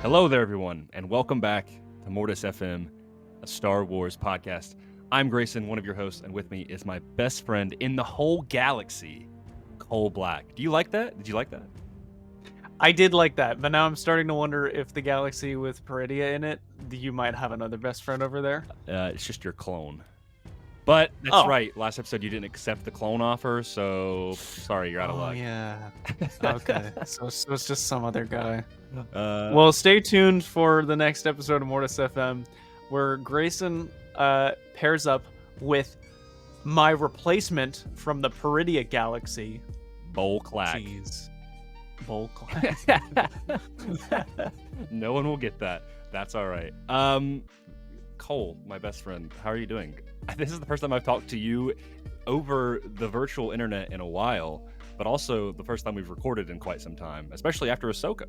Hello there, everyone, and welcome back to Mortis FM, a Star Wars podcast. I'm Grayson, one of your hosts, and with me is my best friend in the whole galaxy, Cole Black. Do you like that? Did you like that? I did like that, but now I'm starting to wonder if the galaxy with Peridia in it, you might have another best friend over there. It's just your clone. But that's right. Last episode, you didn't accept the clone offer, so sorry, you're out of luck. Oh, yeah. Okay. so it's just some other guy. Well, stay tuned for the next episode of Mortis FM, where Grayson pairs up with my replacement from the Peridia galaxy. Bowl Clack. Jeez. Bowl Clack. No one will get that. That's all right. Cole, my best friend, how are you doing? This is the first time I've talked to you over the virtual internet in a while, but also the first time we've recorded in quite some time, especially after Ahsoka.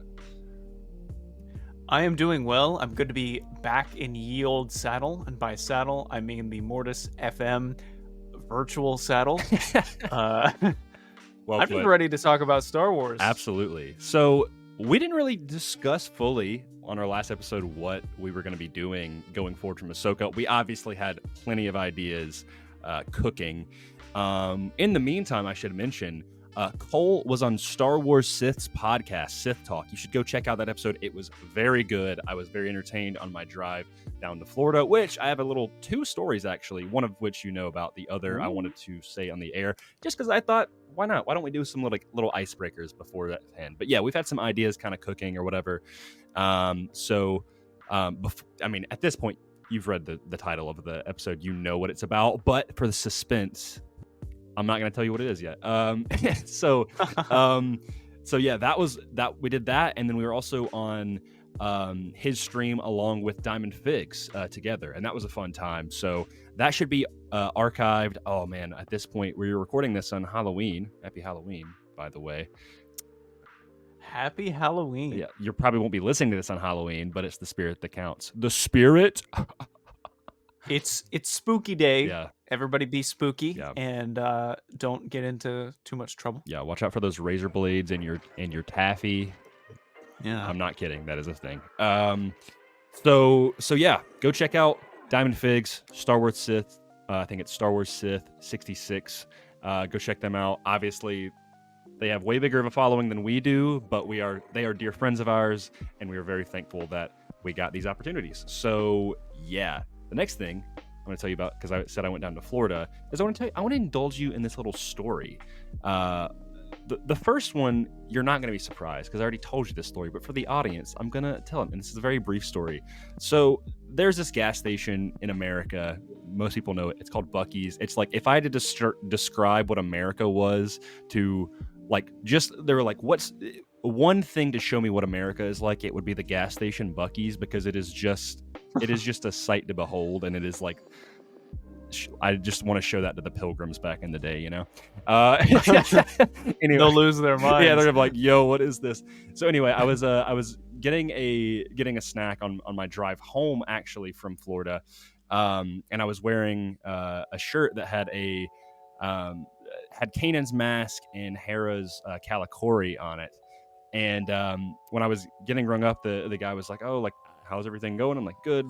I am doing well. I'm good to be back in ye old saddle, and by saddle, I mean the Mortis FM virtual saddle. I'm just ready to talk about Star Wars. Absolutely. So we didn't really discuss fully on our last episode what we were going to be doing going forward from Ahsoka. We obviously had plenty of ideas cooking. In the meantime, I should mention, Cole was on Star Wars Sith's podcast, Sith Talk. You should go check out that episode. It was very good. I was very entertained on my drive down to Florida, which I have two stories, actually, one of which you know about, the other I wanted to say on the air, just because I thought, why not? Why don't we do some little icebreakers before that end? But yeah, we've had some ideas kind of cooking or whatever. At this point, you've read the title of the episode. You know what it's about. But for the suspense, I'm not going to tell you what it is yet. So yeah, we did that. And then we were also on his stream along with Diamond Figs together. And that was a fun time. So that should be archived. Oh, man, at this point, we're recording this on Halloween. Happy Halloween, by the way. Happy Halloween. Yeah, you probably won't be listening to this on Halloween, but it's the spirit that counts. The spirit. It's spooky day. Yeah. Everybody be spooky. Yeah. And don't get into too much trouble. Yeah, watch out for those razor blades and your taffy. Yeah. I'm not kidding. That is a thing. So yeah, go check out Diamond Figs, Star Wars Sith. I think it's Star Wars Sith 66. Go check them out. Obviously, they have way bigger of a following than we do, but they are dear friends of ours, and we are very thankful that we got these opportunities. So yeah, the next thing I'm going to tell you about, because I said I went down to Florida, is I want to indulge you in this little story. The first one, you're not going to be surprised because I already told you this story, but for the audience, I'm going to tell them, and this is a very brief story. So there's this gas station in America. Most people know it. It's called Buc-ee's. It's like, if I had to describe what America was to, they were like, what's one thing to show me what America is like, it would be the gas station Buc-ee's, because it is just a sight to behold, and it is like, I just want to show that to the pilgrims back in the day, you know? Anyway, they'll lose their minds. Yeah, they're like, yo, what is this? So anyway, I was getting a snack on my drive home, actually, from Florida. And I was wearing a shirt that had had Kanan's mask and Hera's Kalikori on it. And when I was getting rung up, the guy was like, oh, like, how's everything going? I'm like, good.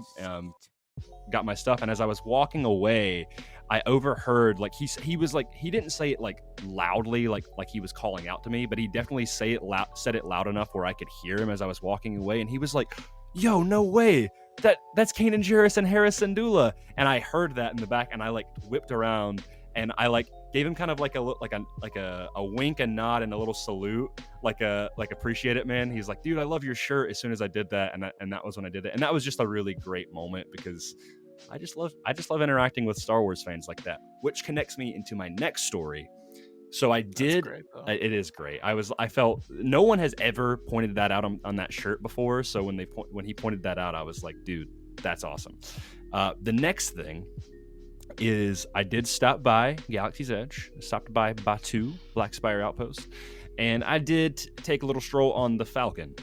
Got my stuff, and as I was walking away, I overheard, like, he was like, he didn't say it like loudly, like he was calling out to me, but he definitely said it loud enough where I could hear him as I was walking away, and he was like, yo, no way, that's Kanan Jarrus and Hera Syndulla. And I heard that in the back, and I like whipped around, and I like gave him kind of like a wink and nod and a little salute, like appreciate it, man. He's like, dude, I love your shirt. As soon as I did that, and that was when I did it, and that was just a really great moment, because I just love interacting with Star Wars fans like that, which connects me into my next story. So I did. Great, it is great. I felt no one has ever pointed that out on that shirt before. So when he pointed that out, I was like, dude, that's awesome. The next thing is I did stop by Galaxy's Edge, stopped by Batuu, Black Spire Outpost, and I did take a little stroll on the Falcon.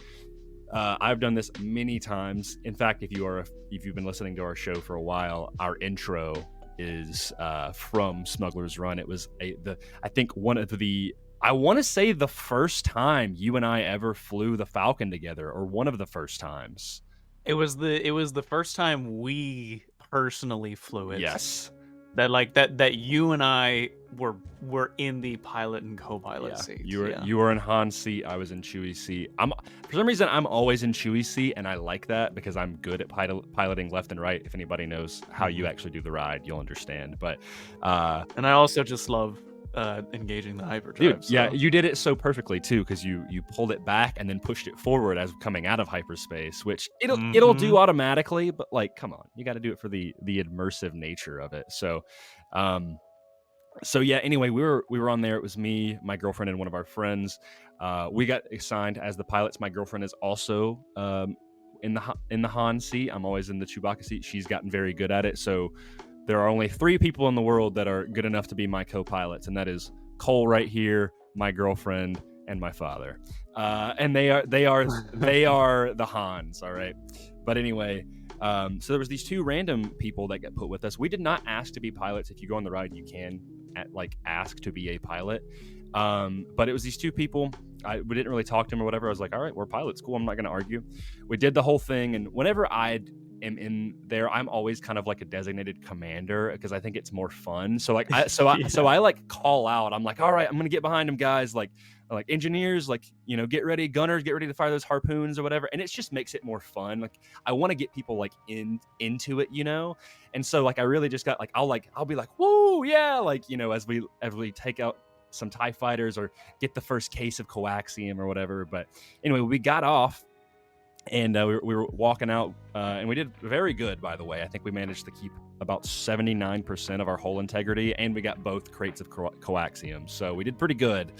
I've done this many times. In fact, if you've been listening to our show for a while, our intro is from Smuggler's Run. It was I think one of the I want to say the first time you and I ever flew the Falcon together, or one of the first times. It was the first time we personally flew it. Yes. That you and I were in the pilot and co-pilot seats. You were in Han's seat, I was in Chewie's seat. For some reason I'm always in Chewie's seat, and I like that because I'm good at piloting left and right. If anybody knows how you actually do the ride, you'll understand. But and I also just love engaging the hyperdrive. Dude, yeah, you did it so perfectly too, because you pulled it back and then pushed it forward as coming out of hyperspace, which it'll do automatically, but like, come on, you got to do it for the immersive nature of it. So yeah, anyway, we were on there. It was me, my girlfriend, and one of our friends. We got assigned as the pilots. My girlfriend is also in the Han seat. I'm always in the Chewbacca seat. She's gotten very good at it. So there are only 3 people in the world that are good enough to be my co-pilots, and that is Cole right here, my girlfriend, and my father. And they are the Hans. All right. But anyway, so there was these 2 random people that get put with us. We did not ask to be pilots. If you go on the ride, you can ask to be a pilot. But it was these 2 people. We didn't really talk to them or whatever. I was like, all right, we're pilots. Cool. I'm not going to argue. We did the whole thing. And whenever I am in there, I'm always kind of like a designated commander because I think it's more fun. So like, I like call out. I'm like, all right, I'm going to get behind them, guys. Like engineers, like, you know, get ready, gunners, get ready to fire those harpoons or whatever. And it just makes it more fun. Like, I want to get people like into it, you know? And so like, I really just got like, I'll be like, whoa, yeah. Like, you know, as we take out some TIE fighters or get the first case of coaxium or whatever. But anyway, we got off and we were walking out and we did very good, by the way. I think we managed to keep about 79% of our hull integrity, and we got both crates of coaxium. So we did pretty good.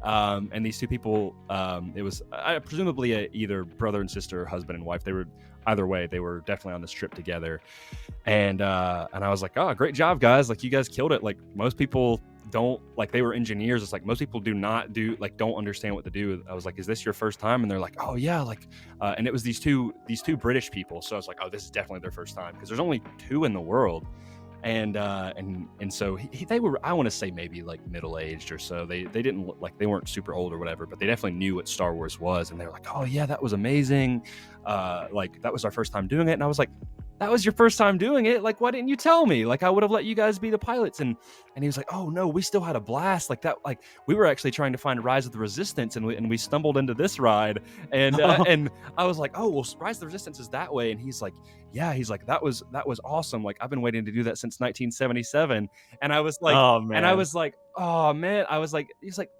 And these 2 people, it was presumably either brother and sister, husband and wife. They were either way. They were definitely on this trip together. And I was like, oh, great job, guys. Like, you guys killed it. Like, most people don't, like, they were engineers. It's like most people don't understand what to do. I was like, is this your first time? And they're like, oh yeah. Like, and it was these two British people. So I was like, oh, this is definitely their first time, because there's only 2 in the world. And so they were, I want to say maybe like middle-aged or so. They didn't look like, they weren't super old or whatever, but they definitely knew what Star Wars was. And they were like, oh yeah, that was amazing. Like, that was our first time doing it. And I was like, that was your first time doing it? Like, why didn't you tell me? Like, I would have let you guys be the pilots. And he was like, oh no, we still had a blast. Like that, like we were actually trying to find Rise of the Resistance, and we stumbled into this ride. And and I was like, oh well, Rise of the Resistance is that way. And he's like, yeah, he's like, that was awesome. Like, I've been waiting to do that since 1977. And I was like, oh man. And I was like, oh man. I was like, he's like,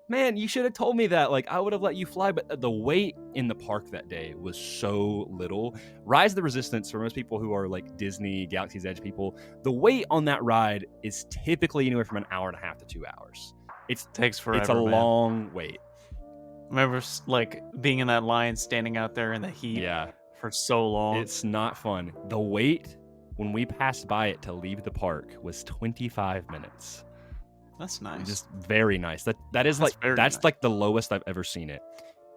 man, you should have told me that. Like, I would have let you fly. But the wait in the park that day was so little. Rise of the Resistance, for most people who are like Disney Galaxy's Edge people, the wait on that ride is typically anywhere from an hour and a half to 2 hours. It takes forever. It's a long wait. I remember like being in that line, standing out there in the heat for so long. It's not fun. The wait when we passed by it to leave the park was 25 minutes. That's nice. Just very nice. That's nice. Like the lowest I've ever seen it.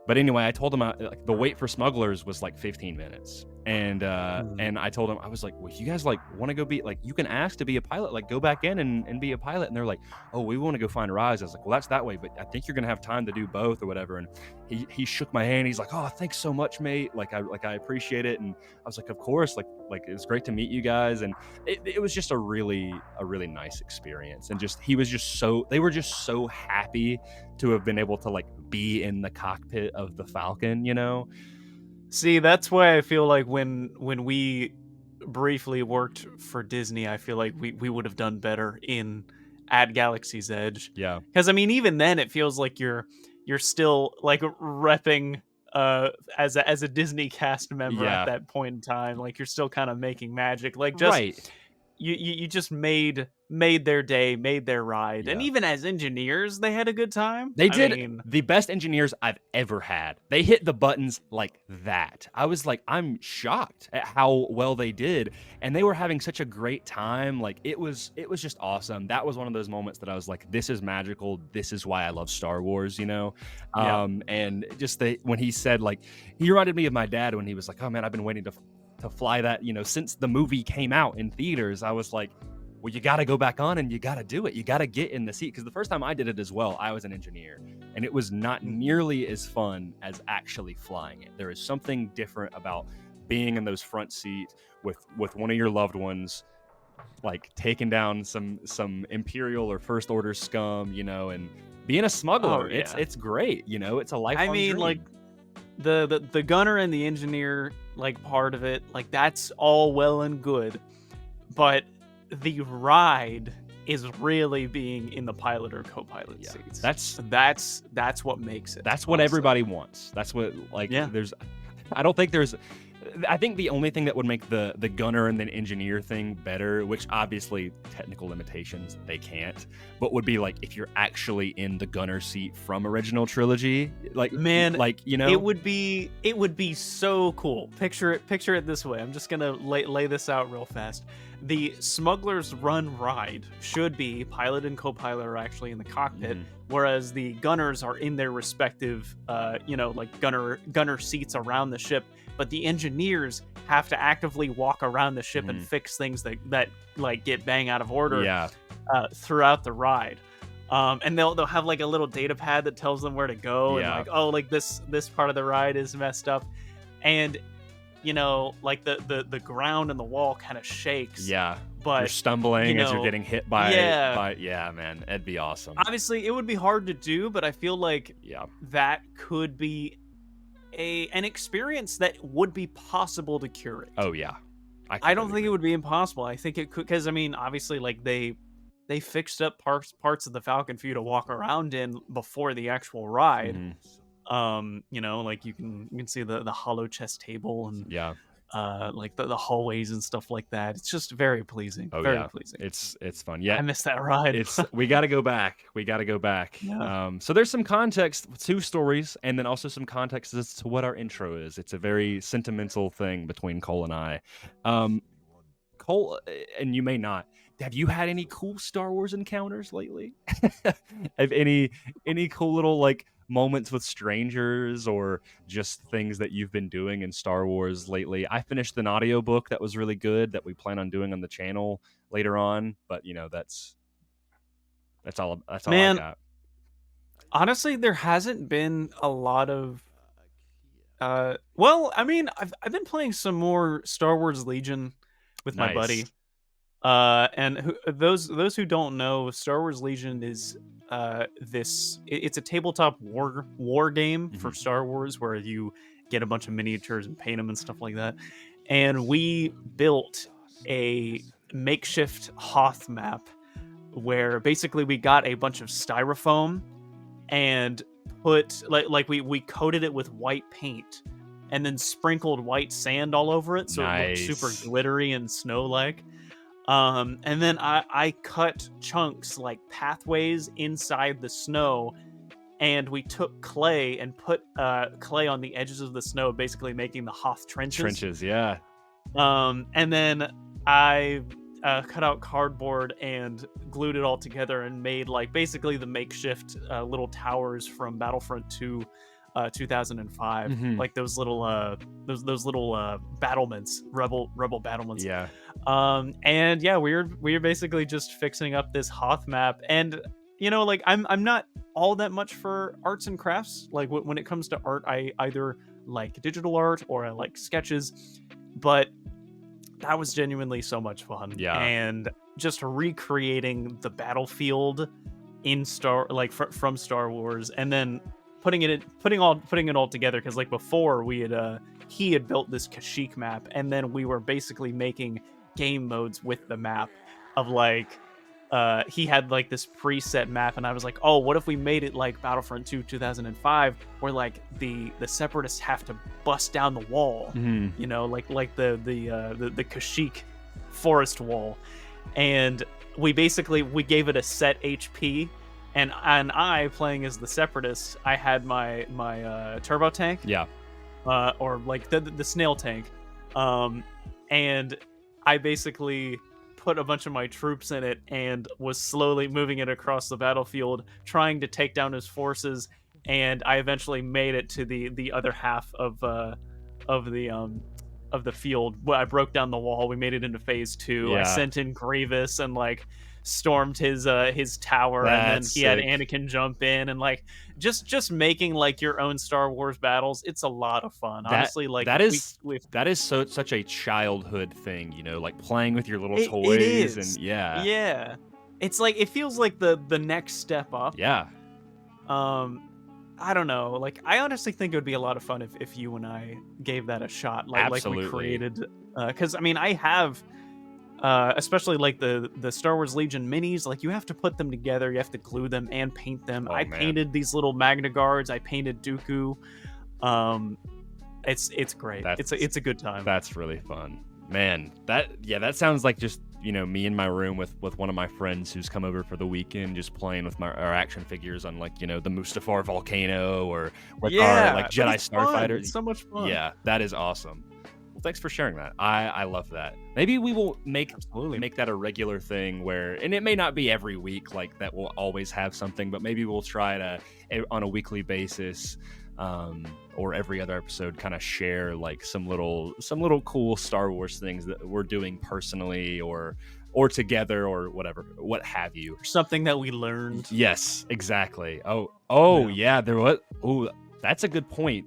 But anyway, I told him like the wait for smugglers was like 15 minutes. And I told him, I was like, well, if you guys like want to go be like, you can ask to be a pilot, like go back in and be a pilot. And they're like, oh, we want to go find Rise. I was like, well, that's that way, but I think you're going to have time to do both or whatever. And he shook my hand. He's like, oh, thanks so much, mate. Like I appreciate it. And I was like, of course, like it was great to meet you guys. And it was just a really nice experience. And just, they were just so happy to have been able to like be in the cockpit of the Falcon, you know? See, that's why I feel like when we briefly worked for Disney, I feel like we would have done better at Galaxy's Edge. Yeah. Because I mean, even then it feels like you're still like repping as a Disney cast member at that point in time. Like you're still kind of making magic. Like just right. You just made their day, made their ride. And even as engineers, they had a good time. They did. The best engineers I've ever had. They hit the buttons like that. I was like, I'm shocked at how well they did. And they were having such a great time. Like it was just awesome. That was one of those moments that I was like, this is magical. This is why I love Star Wars, you know? And just when he said, like, he reminded me of my dad when he was like, oh man, I've been waiting to fly that, you know, since the movie came out in theaters. I was like, well, you got to go back on and you got to do it. You got to get in the seat. Because the first time I did it as well, I was an engineer, and it was not nearly as fun as actually flying it. There is something different about being in those front seats with one of your loved ones, like taking down some Imperial or First Order scum, and being a smuggler. It's great, it's a lifelong dream. Like the gunner and the engineer, like, part of it, like, that's all well and good, but the ride is really being in the pilot or co-pilot seats. That's what makes it. That's what everybody wants. That's what, like, I think the only thing that would make the gunner and the engineer thing better, which obviously technical limitations, they can't, but would be like if you're actually in the gunner seat from original trilogy, like, man, like, it would be so cool. Picture it this way. I'm just gonna lay this out real fast. The Smuggler's Run ride should be pilot and co-pilot are actually in the cockpit, whereas the gunners are in their respective, like gunner seats around the ship. But the engineers have to actively walk around the ship and fix things that like get bang out of order throughout the ride. And they'll have like a little data pad that tells them where to go and like, oh, like this part of the ride is messed up, and like the ground and the wall kind of shakes. Yeah, but you're stumbling as you're getting hit by man, it'd be awesome. Obviously, it would be hard to do, but I feel like that could be an experience that would be possible to curate. Oh yeah, I don't think it would be impossible. I think it could, because I mean, obviously, like they fixed up parts of the Falcon for you to walk around in before the actual ride. Like you can see the hollow chest table and like the hallways and stuff like that. It's just very pleasing. Very pleasing. It's fun. Yeah, I missed that ride. We got to go back. Yeah. So there's some context to stories, and then also some context as to what our intro is. It's a very sentimental thing between Cole and I. Cole, and you may not. Have you had any cool Star Wars encounters lately? Have any cool little like moments with strangers or just things that you've been doing in Star Wars lately? I finished an audiobook that was really good that we plan on doing on the channel later on, but that's all I got. Honestly, there hasn't been a lot of well, I mean, I've been playing some more Star Wars Legion with my buddy. And those who don't know, Star Wars Legion is it's a tabletop war game for Star Wars where you get a bunch of miniatures and paint them and stuff like that. And we built a makeshift Hoth map where basically we got a bunch of styrofoam and put we coated it with white paint and then sprinkled white sand all over it so it looked super glittery and snow-like. And then I cut chunks like pathways inside the snow, and we took clay and put clay on the edges of the snow, basically making the Hoth trenches. Yeah. And then I cut out cardboard and glued it all together and made like basically the makeshift little towers from Battlefront 2. 2005, like those little battlements, rebel battlements. Yeah. And yeah, we're basically just fixing up this Hoth map, and like I'm not all that much for arts and crafts. Like when it comes to art, I either like digital art or I like sketches, but that was genuinely so much fun. Yeah. And just recreating the battlefield in from Star Wars, and then putting it all together, because like before he had built this Kashyyyk map, and then we were basically making game modes with the map of like he had like this preset map, and I was like, oh, what if we made it like Battlefront 2 2005 where like the separatists have to bust down the wall, like the Kashyyyk forest wall, and we gave it a set HP. And I, playing as the Separatist, I had my turbo tank, or like the snail tank, and I basically put a bunch of my troops in it and was slowly moving it across the battlefield, trying to take down his forces. And I eventually made it to the other half of the of the field. I broke down the wall. We made it into phase 2. I sent in Gravis and like stormed his tower, and then he had Anakin jump in, and like just making like your own Star Wars battles. It's a lot of fun. Honestly, like that is such a childhood thing, you know, like playing with your little toys. It is. And yeah. It's like, it feels like the next step up. Yeah. I don't know. Like, I honestly think it would be a lot of fun if you and I gave that a shot. Like we created, because I mean, I have, especially like the Star Wars Legion minis. Like, you have to put them together. You have to glue them and paint them. I painted these little Magna Guards. I painted Dooku. It's great. It's a good time. That's really fun, man. That sounds like just, you know, me in my room with one of my friends who's come over for the weekend, just playing with our action figures on, like, you know, the Mustafar volcano or with our like Jedi Starfighter. It's so much fun. Yeah, that is awesome. Well, thanks for sharing that. I love that. Maybe we will make that a regular thing where, and it may not be every week like that, we'll always have something, but maybe we'll try to on a weekly basis, or every other episode, kind of share like some little cool Star Wars things that we're doing personally or together or whatever, what have you. Something that we learned. Yes, exactly. Yeah, there was. Oh, that's a good point.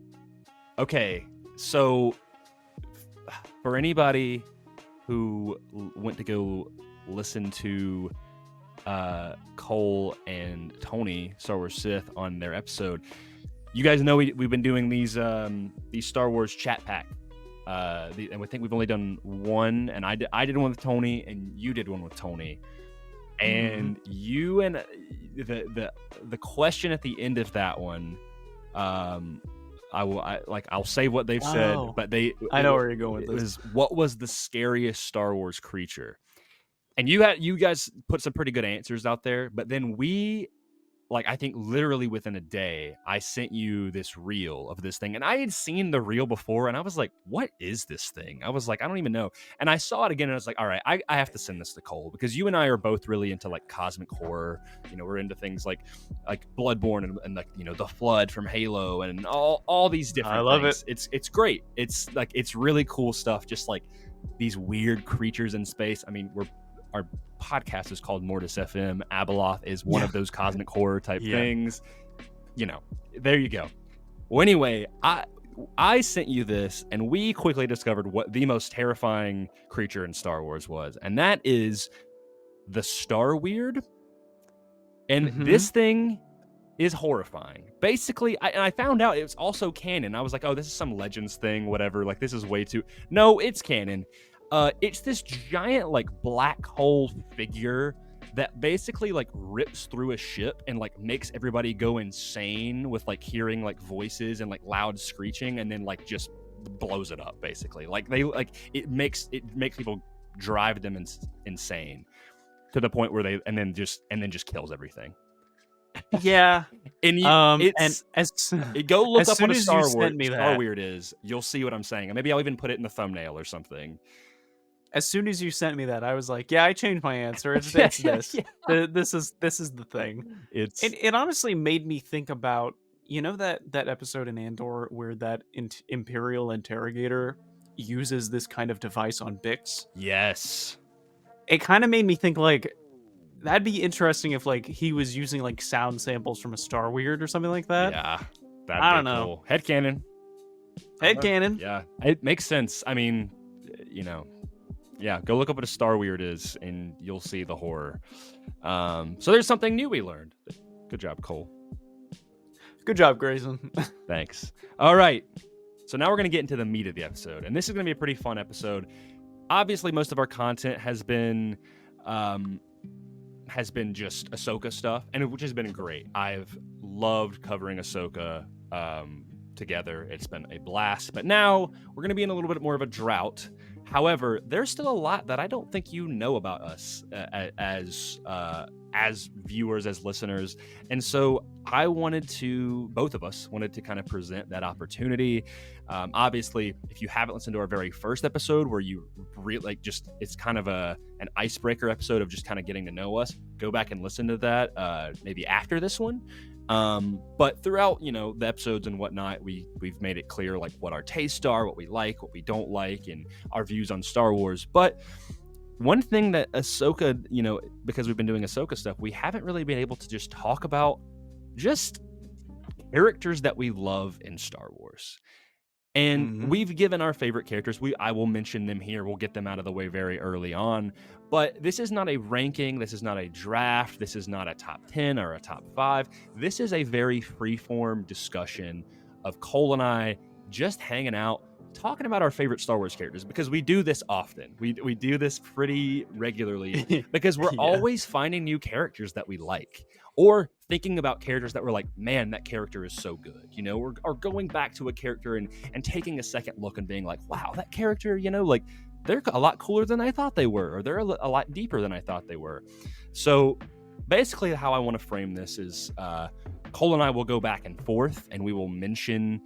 Okay, so for anybody who went to go listen to Cole and Tony, Star Wars Sith, on their episode, you guys know we've been doing these Star Wars chat pack, and we think we've only done one, and I did one with Tony, and you did one with Tony, and you and the question at the end of that one, I'll say what they've said, but I know where you're going with this. What was the scariest Star Wars creature? And you guys put some pretty good answers out there, but then I think literally within a day, I sent you this reel of this thing, and I had seen the reel before, and I was like, what is this thing? I was like, I don't even know. And I saw it again, and I was like, all right, I have to send this to Cole, because you and I are both really into like cosmic horror. You know, we're into things like Bloodborne and like, you know, the Flood from Halo and all these different things. I love it. It's great. It's like, it's really cool stuff, just like these weird creatures in space. I mean, our podcast is called Mortis FM. Abeloth is one of those cosmic horror type things. You know, there you go. Well, anyway, I sent you this, and we quickly discovered what the most terrifying creature in Star Wars was, and that is the Star Weird. And this thing is horrifying. Basically, I found out it was also canon. I was like, oh, this is some Legends thing, whatever. Like, this is way too... No, it's canon. It's this giant, like, black hole figure that basically, like, rips through a ship and, like, makes everybody go insane with, like, hearing, like, voices and, like, loud screeching, and then, like, just blows it up, basically. Like, it makes people drive them insane to the point where and then just kills everything. Yeah. And go look up what a Star Weird is. You'll see what I'm saying. Maybe I'll even put it in the thumbnail or something. As soon as you sent me that, I was like, yeah, I changed my answer. It's this. Yeah. This is the thing. It honestly made me think about, you know, that episode in Andor where that Imperial interrogator uses this kind of device on Bix? Yes. It kind of made me think, like, that'd be interesting if, like, he was using, like, sound samples from a Star Weird or something like that. Yeah. I don't know. Cool. Headcanon. Yeah. It makes sense. I mean, you know... Yeah, go look up what a Star Weird is, and you'll see the horror. So there's something new we learned. Good job, Cole. Good job, Grayson. Thanks. All right. So now we're going to get into the meat of the episode, and this is going to be a pretty fun episode. Obviously, most of our content has been just Ahsoka stuff, and which has been great. I've loved covering Ahsoka together. It's been a blast. But now we're going to be in a little bit more of a drought. However, there's still a lot that I don't think you know about us as viewers, as listeners. And so both of us wanted to kind of present that opportunity. Obviously, if you haven't listened to our very first episode where you really it's kind of an icebreaker episode of just kind of getting to know us, go back and listen to that maybe after this one. But throughout, the episodes and whatnot, we've made it clear like what our tastes are, what we like, what we don't like, and our views on Star Wars. But one thing that Ahsoka, because we've been doing Ahsoka stuff, we haven't really been able to just talk about just characters that we love in Star Wars. And we've given our favorite characters. I will mention them here. We'll get them out of the way very early on. But this is not a ranking. This is not a draft. This is not a top 10 or a top 5. This is a very freeform discussion of Cole and I just hanging out, talking about our favorite Star Wars characters, because we do this often. We do this pretty regularly because we're always finding new characters that we like, or thinking about characters that we're like, man, that character is so good, or going back to a character and taking a second look and being like, wow, that character, like they're a lot cooler than I thought they were, or they're a lot deeper than I thought they were. So basically how I want to frame this is Cole and I will go back and forth, and we will mention,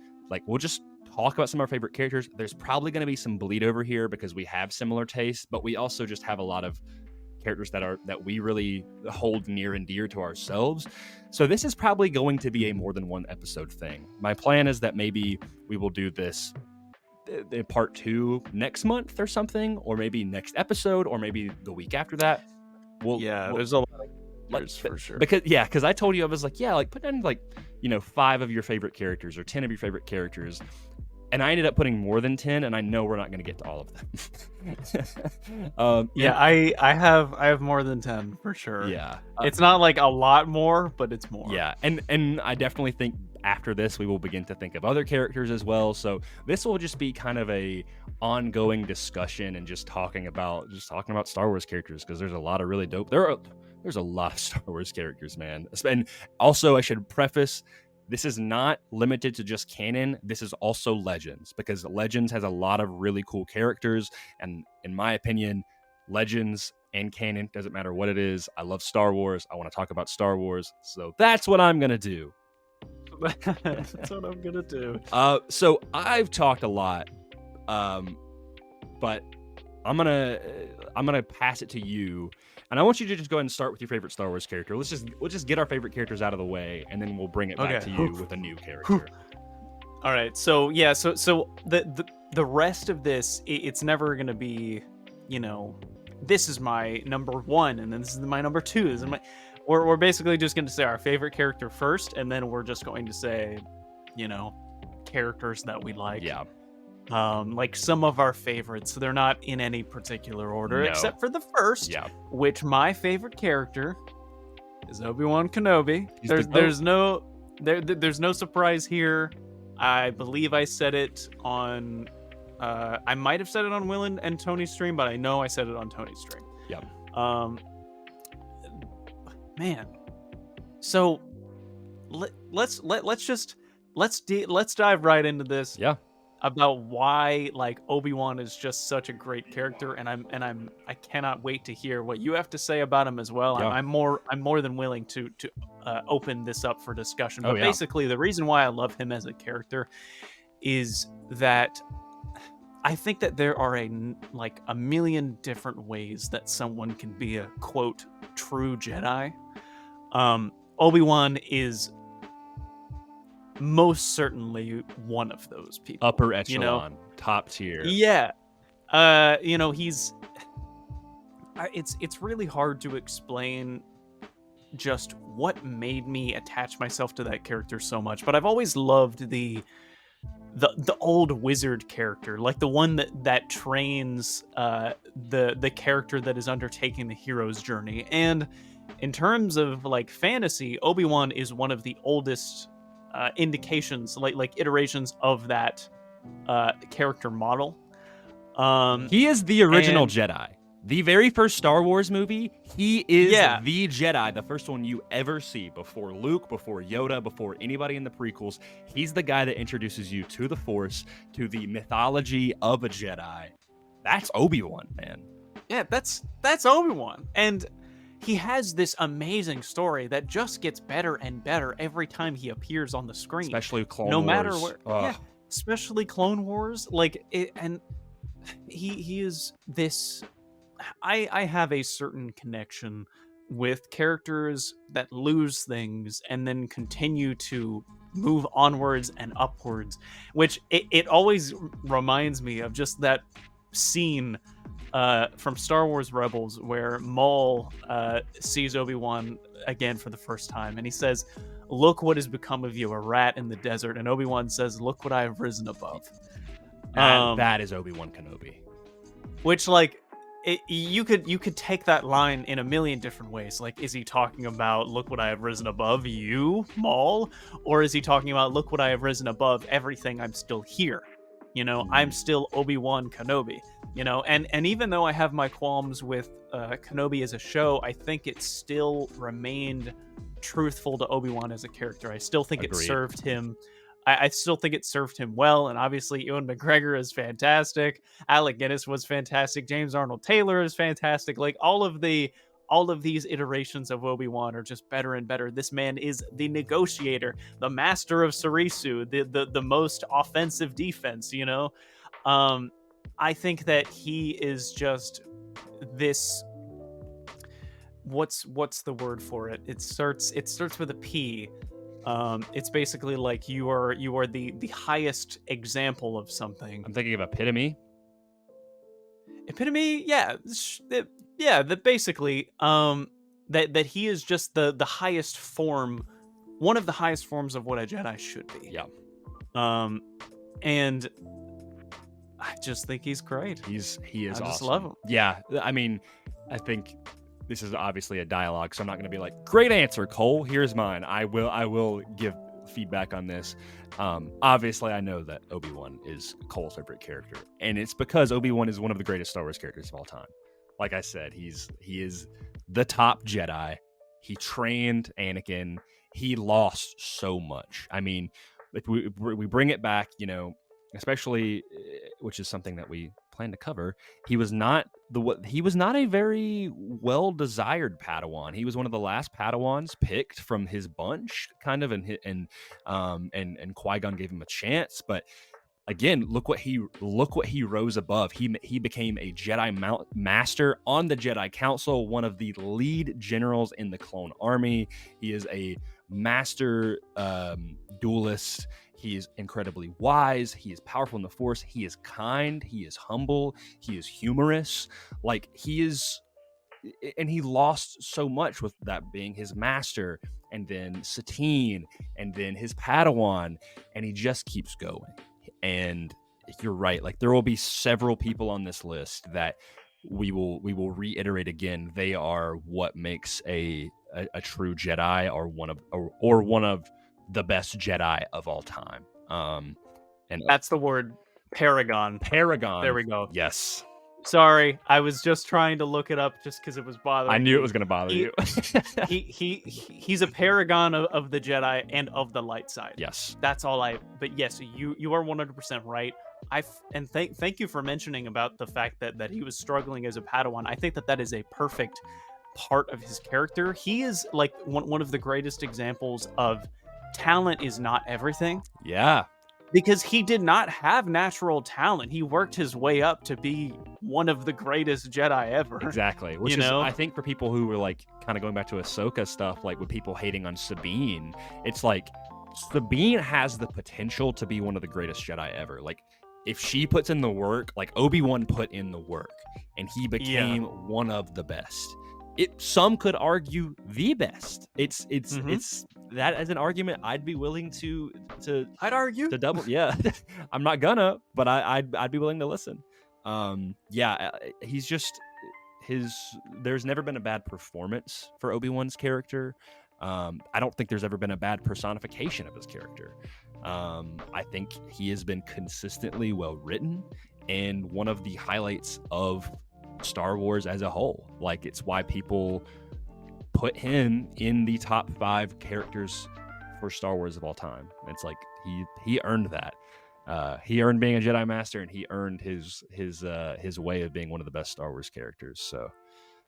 we'll just talk about some of our favorite characters. There's probably going to be some bleed over here because we have similar tastes, but we also just have a lot of characters that we really hold near and dear to ourselves. So this is probably going to be a more than one episode thing. My plan is that maybe we will do this in part 2 next month or something, or maybe next episode, or maybe the week after that. There's a lot of for sure. Because I told you, I was like, put in 5 of your favorite characters or 10 of your favorite characters. And I ended up putting more than 10, and I know we're not going to get to all of them. I have more than 10 for sure. Yeah. It's not like a lot more, but it's more. Yeah. And I definitely think after this, we will begin to think of other characters as well. So this will just be kind of a ongoing discussion and just talking about Star Wars characters, because there's a lot of really dope. There's a lot of Star Wars characters, man. And also, I should preface, this is not limited to just canon. This is also Legends, because Legends has a lot of really cool characters. And in my opinion, Legends and canon, doesn't matter what it is. I love Star Wars. I want to talk about Star Wars. So that's what I'm going to do. That's what I'm going to do. So I've talked a lot, but I'm going to pass it to you. And I want you to just go ahead and start with your favorite Star Wars character. We'll just get our favorite characters out of the way, and then we'll bring it back to you with a new character. All right. So the rest of this, it's never going to be, this is my number 1, and then this is my number 2. This is we're basically just going to say our favorite character first, and then we're just going to say, characters that we like. Yeah. Like some of our favorites. They're not in any particular order, except for the first, which my favorite character is Obi-Wan Kenobi. There's no surprise here. I believe I said it on I might have said it on Will and Tony's stream, but I know I said it on Tony's stream. Man. So let's dive right into this. Yeah. About why Obi-Wan is just such a great character, and I cannot wait to hear what you have to say about him as well. Yeah. I'm more than willing to open this up for discussion. But basically, the reason why I love him as a character is that I think that there are a million different ways that someone can be a quote true Jedi. Obi-Wan is most certainly one of those people. Upper echelon, top tier. Yeah. He's it's really hard to explain just what made me attach myself to that character so much, but I've always loved the old wizard character, like the one that trains the character that is undertaking the hero's journey. And in terms of fantasy, Obi-Wan is one of the oldest indications, like iterations of that character model. He is the original Jedi. The very first Star Wars movie, he is the Jedi, the first one you ever see, before Luke, before Yoda, before anybody in the prequels. He's the guy that introduces you to the Force, to the mythology of a Jedi. That's Obi-Wan, man. Yeah, that's Obi-Wan. And he has this amazing story that just gets better and better every time he appears on the screen. Especially Clone Wars. No matter where. Yeah, especially Clone Wars. And he is this. I have a certain connection with characters that lose things and then continue to move onwards and upwards, which it always reminds me of just that scene from Star Wars Rebels where Maul sees Obi-Wan again for the first time, and he says, "Look what has become of you, a rat in the desert." And Obi-Wan says, "Look what I have risen above." That is Obi-Wan Kenobi. Which, like, you could take that line in a million different ways. Like, is he talking about, "Look what I have risen above you, Maul," or is he talking about, "Look what I have risen above everything, I'm still here"? You know, I'm still Obi-Wan Kenobi. You know, and even though I have my qualms with Kenobi as a show, I think it still remained truthful to Obi-Wan as a character. I still think Agreed. it served him. I still think it served him well, and obviously Ewan McGregor is fantastic. Alec Guinness was fantastic. James Arnold Taylor is fantastic. Like, all of these iterations of Obi-Wan are just better and better. This man is the negotiator, the master of Sarisu, the most offensive defense, you know? I think that he is just this. What's the word for it? It starts with a P. It's basically like you are the highest example of something. I'm thinking of epitome. Epitome, yeah, that basically that he is just the highest form, one of the highest forms of what a Jedi should be. Yeah. And I just think he's great. He is I awesome. just love him. Yeah, I mean, I think this is obviously a dialogue, so I'm not going to be like, "Great answer, Cole. Here's mine." I will give feedback on this. Obviously, I know that Obi-Wan is Cole's favorite character, and it's because Obi-Wan is one of the greatest Star Wars characters of all time. Like I said, he is the top Jedi. He trained Anakin. He lost so much. I mean, if we bring it back, you know, especially, which is something that we plan to cover, he was not a very well desired Padawan. He was one of the last Padawans picked from his bunch, kind of, and Qui-Gon gave him a chance, but again, look what he rose above. He became a Jedi Master on the Jedi Council, one of the lead generals in the Clone Army. He is a master duelist. He is incredibly wise. He is powerful in the Force. He is kind. He is humble. He is humorous. Like, he is, and he lost so much with that being his master, and then Satine, and then his Padawan, and he just keeps going. And you're right. Like, there will be several people on this list that we will reiterate again. They are what makes a true Jedi, or one of the best Jedi of all time. And that's the word, paragon. Paragon. There we go. Yes. Sorry, I was just trying to look it up just because it was bothering me. I knew it was going to bother you. He's a paragon of the Jedi and of the light side. Yes. That's all but yes, you are 100% right. Thank you for mentioning about the fact that he was struggling as a Padawan. I think that is a perfect part of his character. He is like one of the greatest examples of talent is not everything. Yeah. Because he did not have natural talent. He worked his way up to be one of the greatest Jedi ever. Exactly. Which I think for people who were like kind of going back to Ahsoka stuff, like with people hating on Sabine, it's like Sabine has the potential to be one of the greatest Jedi ever. Like, if she puts in the work, like Obi-Wan put in the work, and he became one of the best. Some could argue the best. It's that as an argument I'd be willing to I'd argue to double. Yeah. I'm not gonna, but I'd be willing to listen. He's just there's never been a bad performance for Obi-Wan's character. I don't think there's ever been a bad personification of his character. I think he has been consistently well written and one of the highlights of Star Wars as a whole. Like, it's why people put him in the top 5 characters for Star Wars of all time. It's like he earned that. He earned being a Jedi Master, and he earned his way of being one of the best Star Wars characters. So,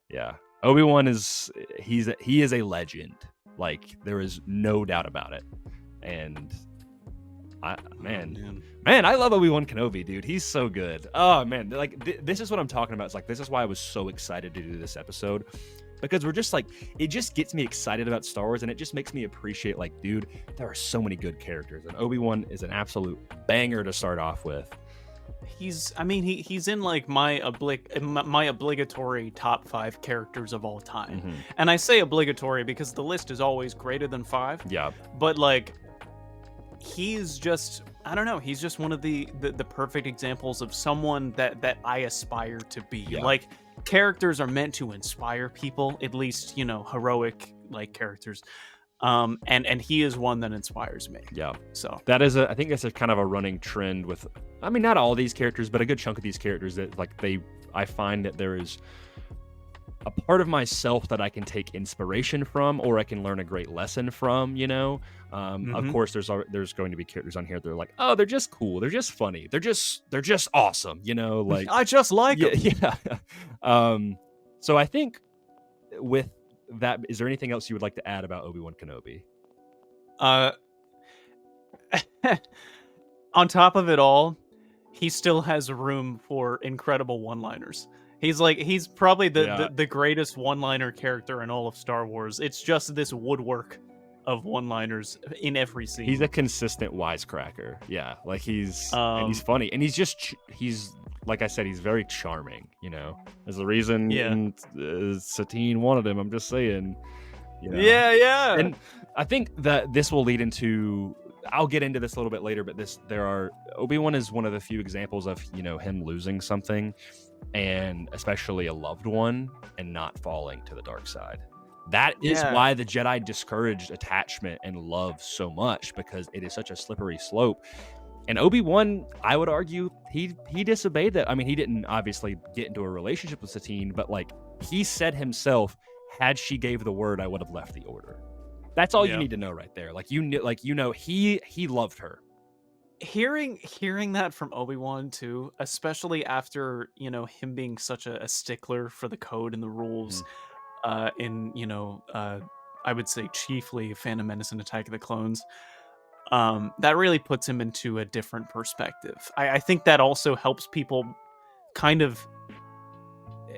yeah, Obi-Wan is a legend. Like, there is no doubt about it. And I love Obi-Wan Kenobi, dude. He's so good. Oh man, like this is what I'm talking about. It's like, this is why I was so excited to do this episode. because we're just like, it just gets me excited about Star Wars, and it just makes me appreciate, like, dude, there are so many good characters, and Obi-Wan is an absolute banger to start off with. He's in like my obligatory top 5 characters of all time. Mhm. And I say obligatory because the list is always greater than 5. Yeah. But like, he's just, I don't know, he's just one of the perfect examples of someone that I aspire to be. Yeah. Like, characters are meant to inspire people, at least, you know, heroic like characters. And he is one that inspires me. Yeah. So That is I think that's a kind of a running trend with, I mean, not all these characters, but a good chunk of these characters that like I find that there is a part of myself that I can take inspiration from, or I can learn a great lesson from, you know? Of course, there's going to be characters on here that are like, oh, they're just cool. They're just funny. They're just awesome, you know? Like, I just like yeah, him. yeah. So I think with that, is there anything else you would like to add about Obi-Wan Kenobi? On top of it all, he still has room for incredible one-liners. He's probably the greatest one-liner character in all of Star Wars. It's just this woodwork of one-liners in every scene. He's a consistent wisecracker. Yeah, like and he's funny, and he's like I said, he's very charming. You know, there's a reason Satine wanted him. I'm just saying. You know? Yeah. And I think that this will lead into. I'll get into this a little bit later, but Obi-Wan is one of the few examples of, you know, him losing something, and especially a loved one, and not falling to the dark side. That is why the Jedi discouraged attachment and love so much, because it is such a slippery slope. And Obi-Wan, I would argue, he disobeyed that. I mean, he didn't obviously get into a relationship with Satine, but like he said himself, had she gave the word, I would have left the order. That's all you need to know right there. Like he loved her. Hearing that from Obi-Wan too, especially after, you know, him being such a stickler for the code and the rules, in, you know, I would say chiefly Phantom Menace and Attack of the Clones, that really puts him into a different perspective. I think that also helps people kind of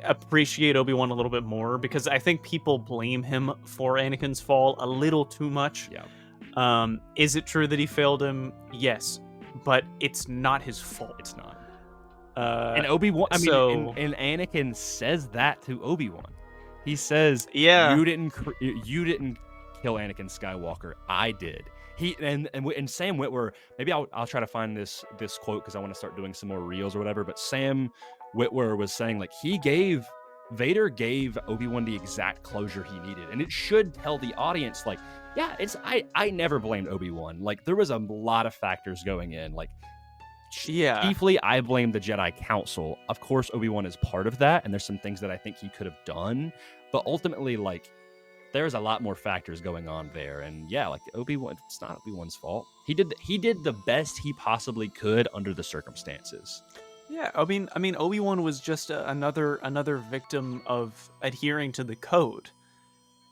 appreciate Obi-Wan a little bit more, because I think people blame him for Anakin's fall a little too much. Yeah. Is it true that he failed him? Yes, but it's not his fault. It's not. And Obi-Wan, I mean, and Anakin says that to Obi-Wan. He says, you didn't kill Anakin Skywalker. I did. And Sam Witwer, maybe I'll try to find this quote, because I want to start doing some more reels or whatever, but Sam Witwer was saying, like, Vader gave Obi-Wan the exact closure he needed, and it should tell the audience, like, yeah, I never blamed Obi-Wan. Like, there was a lot of factors going in, like, chiefly I blame the Jedi Council. Of course, Obi-Wan is part of that, and there's some things that I think he could have done, but ultimately, like, there's a lot more factors going on there. And yeah, like, Obi-Wan, it's not Obi-Wan's fault. He did the best he possibly could under the circumstances. Yeah, I mean, Obi-Wan was just another victim of adhering to the code,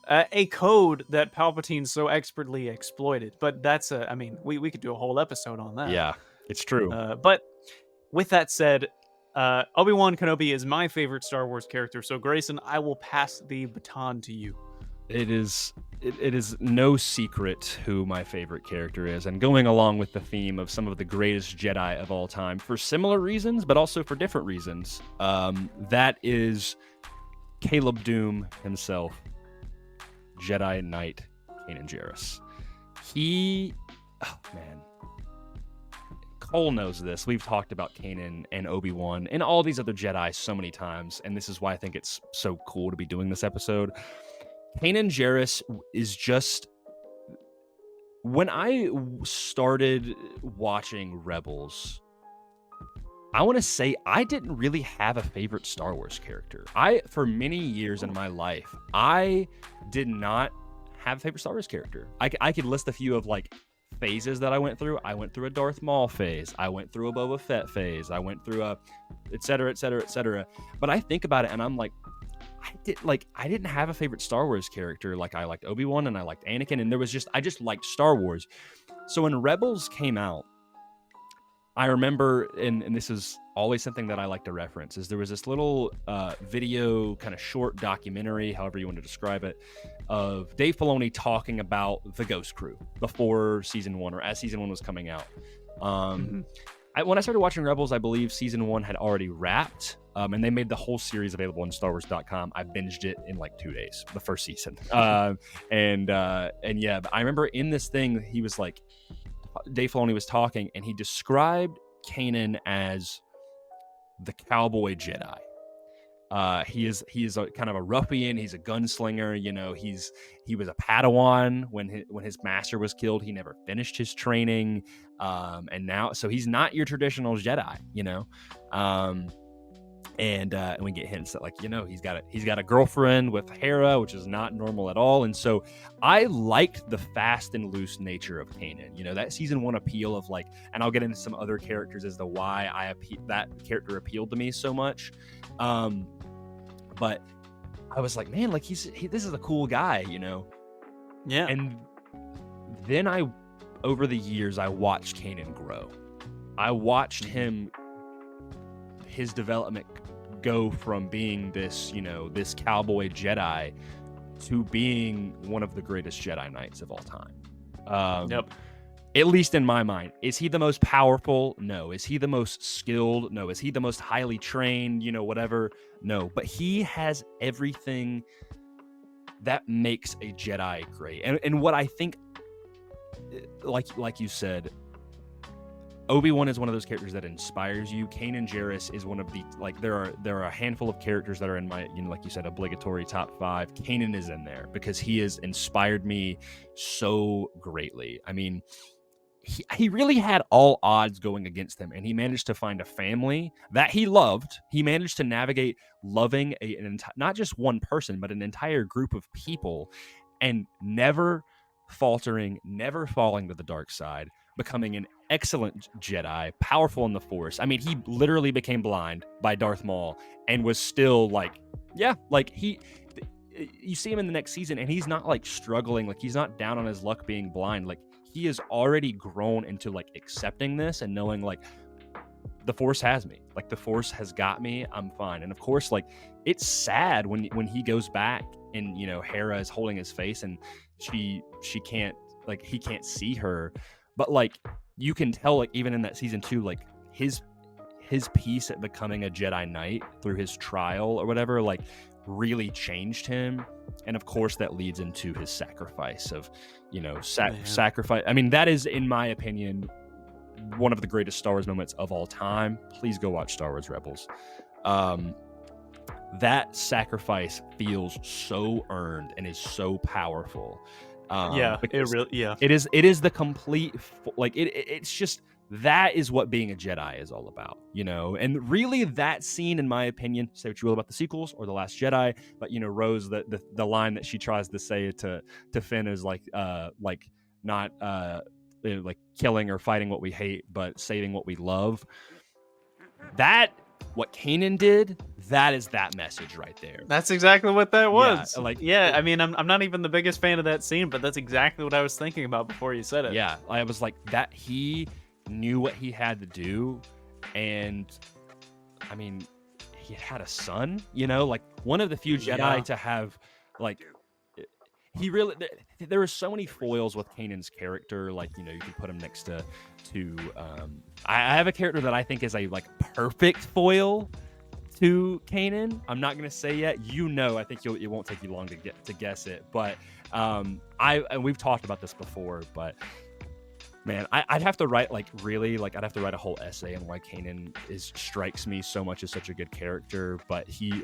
a code that Palpatine so expertly exploited. But that's we could do a whole episode on that. Yeah, it's true. But with that said, Obi-Wan Kenobi is my favorite Star Wars character. So Grayson, I will pass the baton to you. It is no secret who my favorite character is, and going along with the theme of some of the greatest Jedi of all time, for similar reasons, but also for different reasons, that is Caleb Doom himself, Jedi Knight Kanan Jarrus. Cole knows this. We've talked about Kanan and Obi-Wan and all these other Jedi so many times, and this is why I think it's so cool to be doing this episode. Kanan Jarrus is just... When I started watching Rebels, I want to say I didn't really have a favorite Star Wars character. For many years in my life, I did not have a favorite Star Wars character. I could list a few of, like, phases that I went through. I went through a Darth Maul phase. I went through a Boba Fett phase. I went through a et cetera, et cetera, et cetera. But I think about it and I'm like, I didn't have a favorite Star Wars character. Like, I liked Obi-Wan and I liked Anakin, and I just liked Star Wars. So when Rebels came out, I remember, and this is always something that I like to reference. Is there was this little video, kind of short documentary, however you want to describe it, of Dave Filoni talking about the Ghost Crew before season 1 or as season 1 was coming out. When I started watching Rebels, I believe season 1 had already wrapped, and they made the whole series available on StarWars.com. I binged it in like 2 days, the first season. And yeah, I remember in this thing, he was like, Dave Filoni was talking, and he described Kanan as the cowboy Jedi. He is a kind of a ruffian. He's a gunslinger. You know, he was a Padawan when his master was killed. He never finished his training, and now so he's not your traditional Jedi. You know, and we get hints that, like, you know, he's got a girlfriend with Hera, which is not normal at all. And so I liked the fast and loose nature of Kanan. You know, that season 1 appeal of like, and I'll get into some other characters as to why that character appealed to me so much. But I was like, man, like this is a cool guy, you know? Yeah. And then over the years, I watched Kanan grow. I watched his development go from being this, you know, this cowboy Jedi to being one of the greatest Jedi Knights of all time. Yep. At least in my mind. Is he the most powerful? No. Is he the most skilled? No. Is he the most highly trained? You know, whatever? No. But he has everything that makes a Jedi great. And what I think, like you said, Obi-Wan is one of those characters that inspires you. Kanan Jarrus is one of the, like, there are a handful of characters that are in my, you know, like you said, obligatory top 5. Kanan is in there because he has inspired me so greatly. I mean, he really had all odds going against him, and he managed to find a family that he loved. He managed to navigate loving not just one person, but an entire group of people, and never faltering, never falling to the dark side, becoming an excellent Jedi, powerful in the Force. I mean, he literally became blind by Darth Maul and was still like, yeah, like you see him in the next season and he's not like struggling, like he's not down on his luck being blind. Like, he has already grown into like accepting this and knowing like the Force has me, like the Force has got me, I'm fine. And of course, like, it's sad when he goes back and, you know, Hera is holding his face and she can't, like, he can't see her. But like, you can tell, like, even in that season 2, like his piece at becoming a Jedi Knight through his trial or whatever, like, really changed him. And of course, that leads into his sacrifice of, you know, sacrifice. I mean, that is, in my opinion, one of the greatest Star Wars moments of all time. Please go watch Star Wars Rebels. That sacrifice feels so earned and is so powerful. It is the complete, like, it's just, that is what being a Jedi is all about, you know. And really, that scene, in my opinion, say what you will about the sequels or The Last Jedi, but, you know, Rose, the line that she tries to say to Finn is like not like killing or fighting what we hate, but saving what we love. That, what Kanan did, that is that message right there. That's exactly what that was. Yeah, I mean, I'm not even the biggest fan of that scene, but that's exactly what I was thinking about before you said it. Yeah, I was like, that he knew what he had to do, and I mean, he had a son, you know, like one of the few Jedi to have, like, he really, there were so many foils with Kanan's character. Like, you know, you can put him next to I have a character that I think is a like perfect foil to Kanan. I'm not gonna say yet. You know, I think it won't take you long to guess it. But and we've talked about this before. But man, I'd have to write I'd have to write a whole essay on why Kanan strikes me so much as such a good character. But he's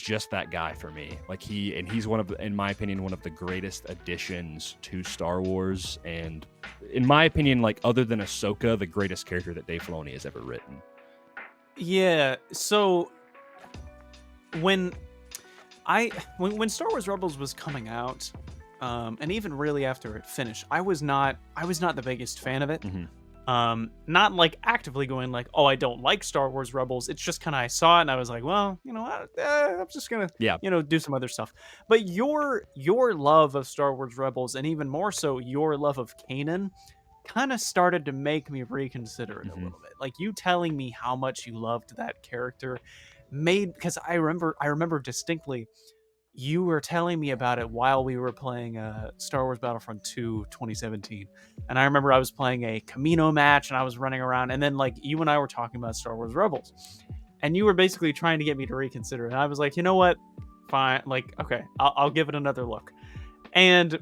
just that guy for me. Like, he's one of, in my opinion, one of the greatest additions to Star Wars, and in my opinion, like, other than Ahsoka, the greatest character that Dave Filoni has ever written. Yeah. So when Star Wars Rebels was coming out, and even really after it finished, I was not the biggest fan of it. Mm-hmm. Not like actively going like, oh, I don't like Star Wars Rebels. It's just kind of, I saw it and I was like, well, you know, I'm just gonna, you know, do some other stuff. But your love of Star Wars Rebels, and even more so your love of Kanan, kind of started to make me reconsider it a Mhm. little bit. Like, you telling me how much you loved that character made, because I remember distinctly you were telling me about it while we were playing Star Wars Battlefront 2 2017. And I remember I was playing a Camino match and I was running around, and then like you and I were talking about Star Wars Rebels. And you were basically trying to get me to reconsider. And I was like, you know what? Fine. Like, okay, I'll give it another look. And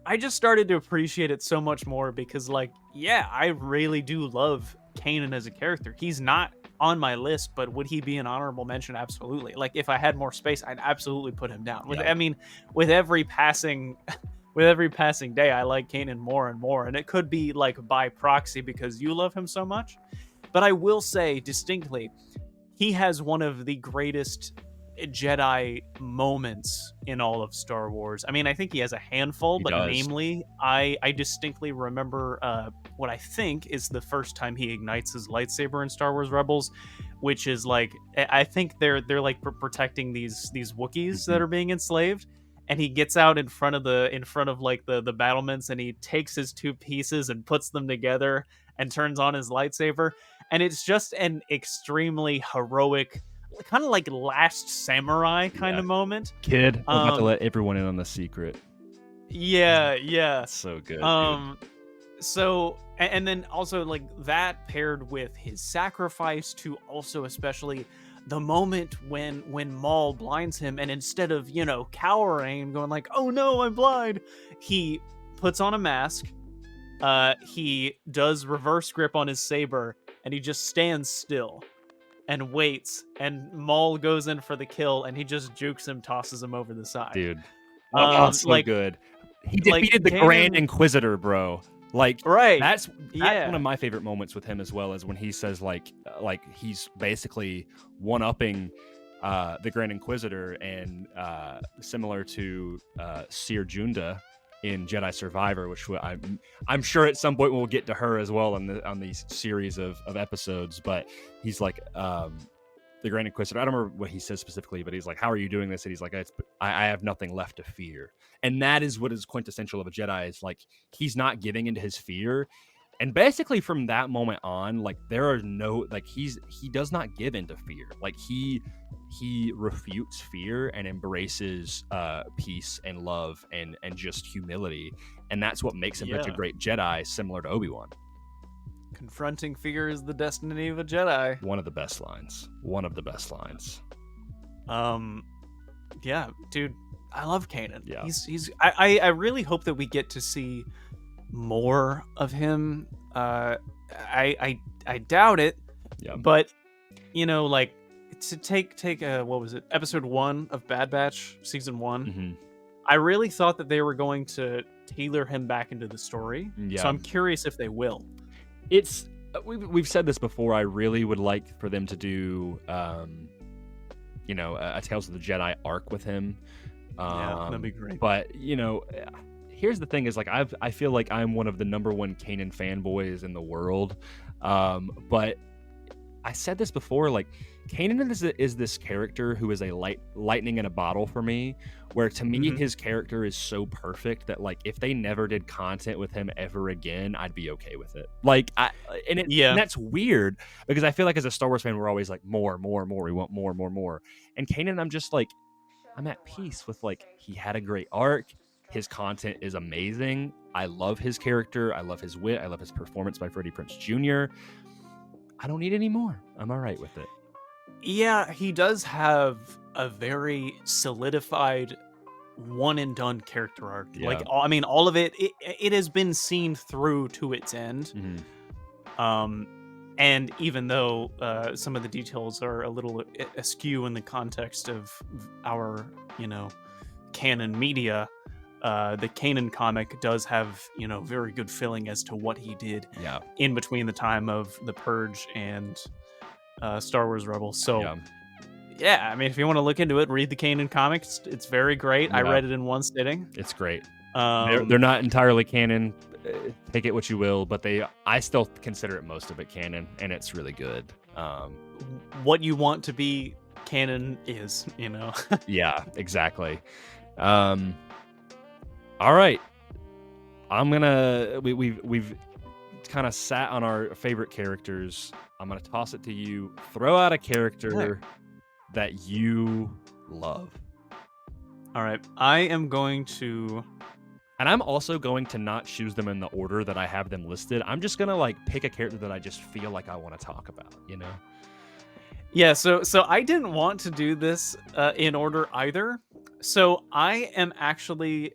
I just started to appreciate it so much more because, like, yeah, I really do love Kanan as a character. He's not on my list, but would he be an honorable mention? Absolutely. Like, if I had more space, I'd absolutely put him down. Yeah. I mean, with every passing, with every passing day, I like Kanan more and more, and it could be like by proxy because you love him so much. But I will say distinctly, he has one of the greatest Jedi moments in all of Star Wars. I mean, I think he has a handful, He but does. namely, I distinctly remember what I think is the first time he ignites his lightsaber in Star Wars Rebels, which is like, I think they're like protecting these Wookiees that are being enslaved, and he gets out in front of like the battlements, and he takes his two pieces and puts them together and turns on his lightsaber, and it's just an extremely heroic, kind of like Last Samurai kind of moment. Kid, I'm about to let everyone in on the secret. Yeah. So good. So, and then also like that paired with his sacrifice to also especially the moment when Maul blinds him, and instead of, you know, cowering and going like, oh no, I'm blind, he puts on a mask, he does reverse grip on his saber, and he just stands still and waits, and Maul goes in for the kill, and he just jukes him, tosses him over the side. Dude. So like, good. He defeated the Kanan, Grand Inquisitor, bro. Like, right. That's one of my favorite moments with him as well, is when he says like he's basically one-upping the Grand Inquisitor, and similar to Seer Junda in Jedi Survivor, which I'm sure at some point we'll get to her as well on these series of episodes. But he's like the Grand Inquisitor. I don't remember what he says specifically, but he's like, "How are you doing this?" And he's like, "I have nothing left to fear." And that is what is quintessential of a Jedi. Is like he's not giving into his fear. And basically from that moment on, like there are no, like he does not give into fear. Like he refutes fear and embraces peace and love and just humility. And that's what makes him such a great Jedi, similar to Obi-Wan. Confronting fear is the destiny of a Jedi. One of the best lines. Yeah, dude, I love Kanan. Yeah. He's I really hope that we get to see more of him. I doubt it. Yeah. But you know, like to take what was it? Episode 1 of Bad Batch, season 1. Mm-hmm. I really thought that they were going to tailor him back into the story. Yeah. So I'm curious if they will. It's we've said this before. I really would like for them to do a Tales of the Jedi arc with him. Yeah, that'd be great. But here's the thing: is like I feel like I'm one of the number one Kanan fanboys in the world. But I said this before, like Kanan is this character who is a lightning in a bottle for me, where to me his character is so perfect that like if they never did content with him ever again, I'd be okay with it. Like and that's weird because I feel like as a Star Wars fan, we're always like more. We want more. And Kanan, I'm just like, I'm at peace with like he had a great arc. His content is amazing. I love his character. I love his wit. I love his performance by Freddie Prinze Jr. I don't need any more. I'm all right with it. Yeah, he does have a very solidified one and done character arc. Yeah. Like, I mean, all of it has been seen through to its end. And even though some of the details are a little askew in the context of our, canon media, the Kanan comic does have, very good feeling as to what he did in between the time of The Purge and Star Wars Rebels. So, yeah, I mean, if you want to look into it, read the Kanan comics. It's very great. I read it in one sitting. It's great. They're not entirely canon. Take it what you will, but I still consider it most of it canon, and it's really good. What you want to be canon is, Yeah, exactly. All right. we've kind of sat on our favorite characters. I'm gonna toss it to you. Throw out a character that you love. All right, I am going to, and I'm also going to not choose them in the order that I have them listed. I'm just gonna like pick a character that I just feel like I want to talk about. You know? Yeah. So I didn't want to do this in order either. So I am actually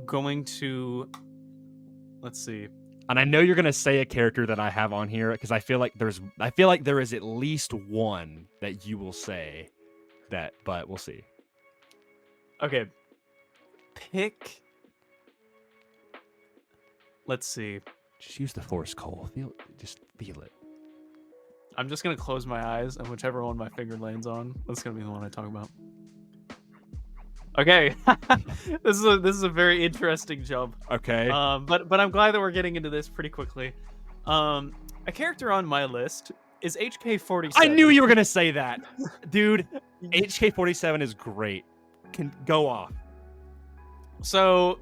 going to, let's see. And I know you're gonna say a character that I have on here because I feel like there is at least one that you will say that, but we'll see. Okay. Pick. Let's see. Just use the Force, Cole. Just feel it. I'm just gonna close my eyes, and whichever one my finger lands on, that's gonna be the one I talk about. Okay, this is a very interesting jump. Okay. But I'm glad that we're getting into this pretty quickly. A character on my list is HK47. I knew you were gonna say that, dude. HK47 is great. Can go off. So,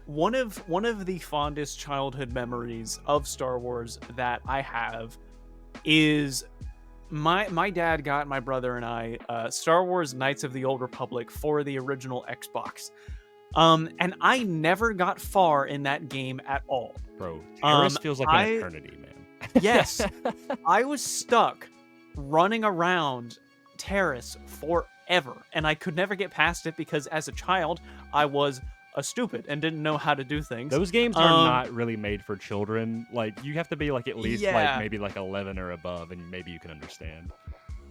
one of the fondest childhood memories of Star Wars that I have is my dad got my brother and I Star Wars Knights of the Old Republic for the original Xbox. And I never got far in that game at all. Bro, Terrace feels like an eternity, man. Yes. I was stuck running around Terrace forever, and I could never get past it because as a child, I was a stupid and didn't know how to do things. Those games are not really made for children. Like, you have to be like at least like maybe like 11 or above, and maybe you can understand.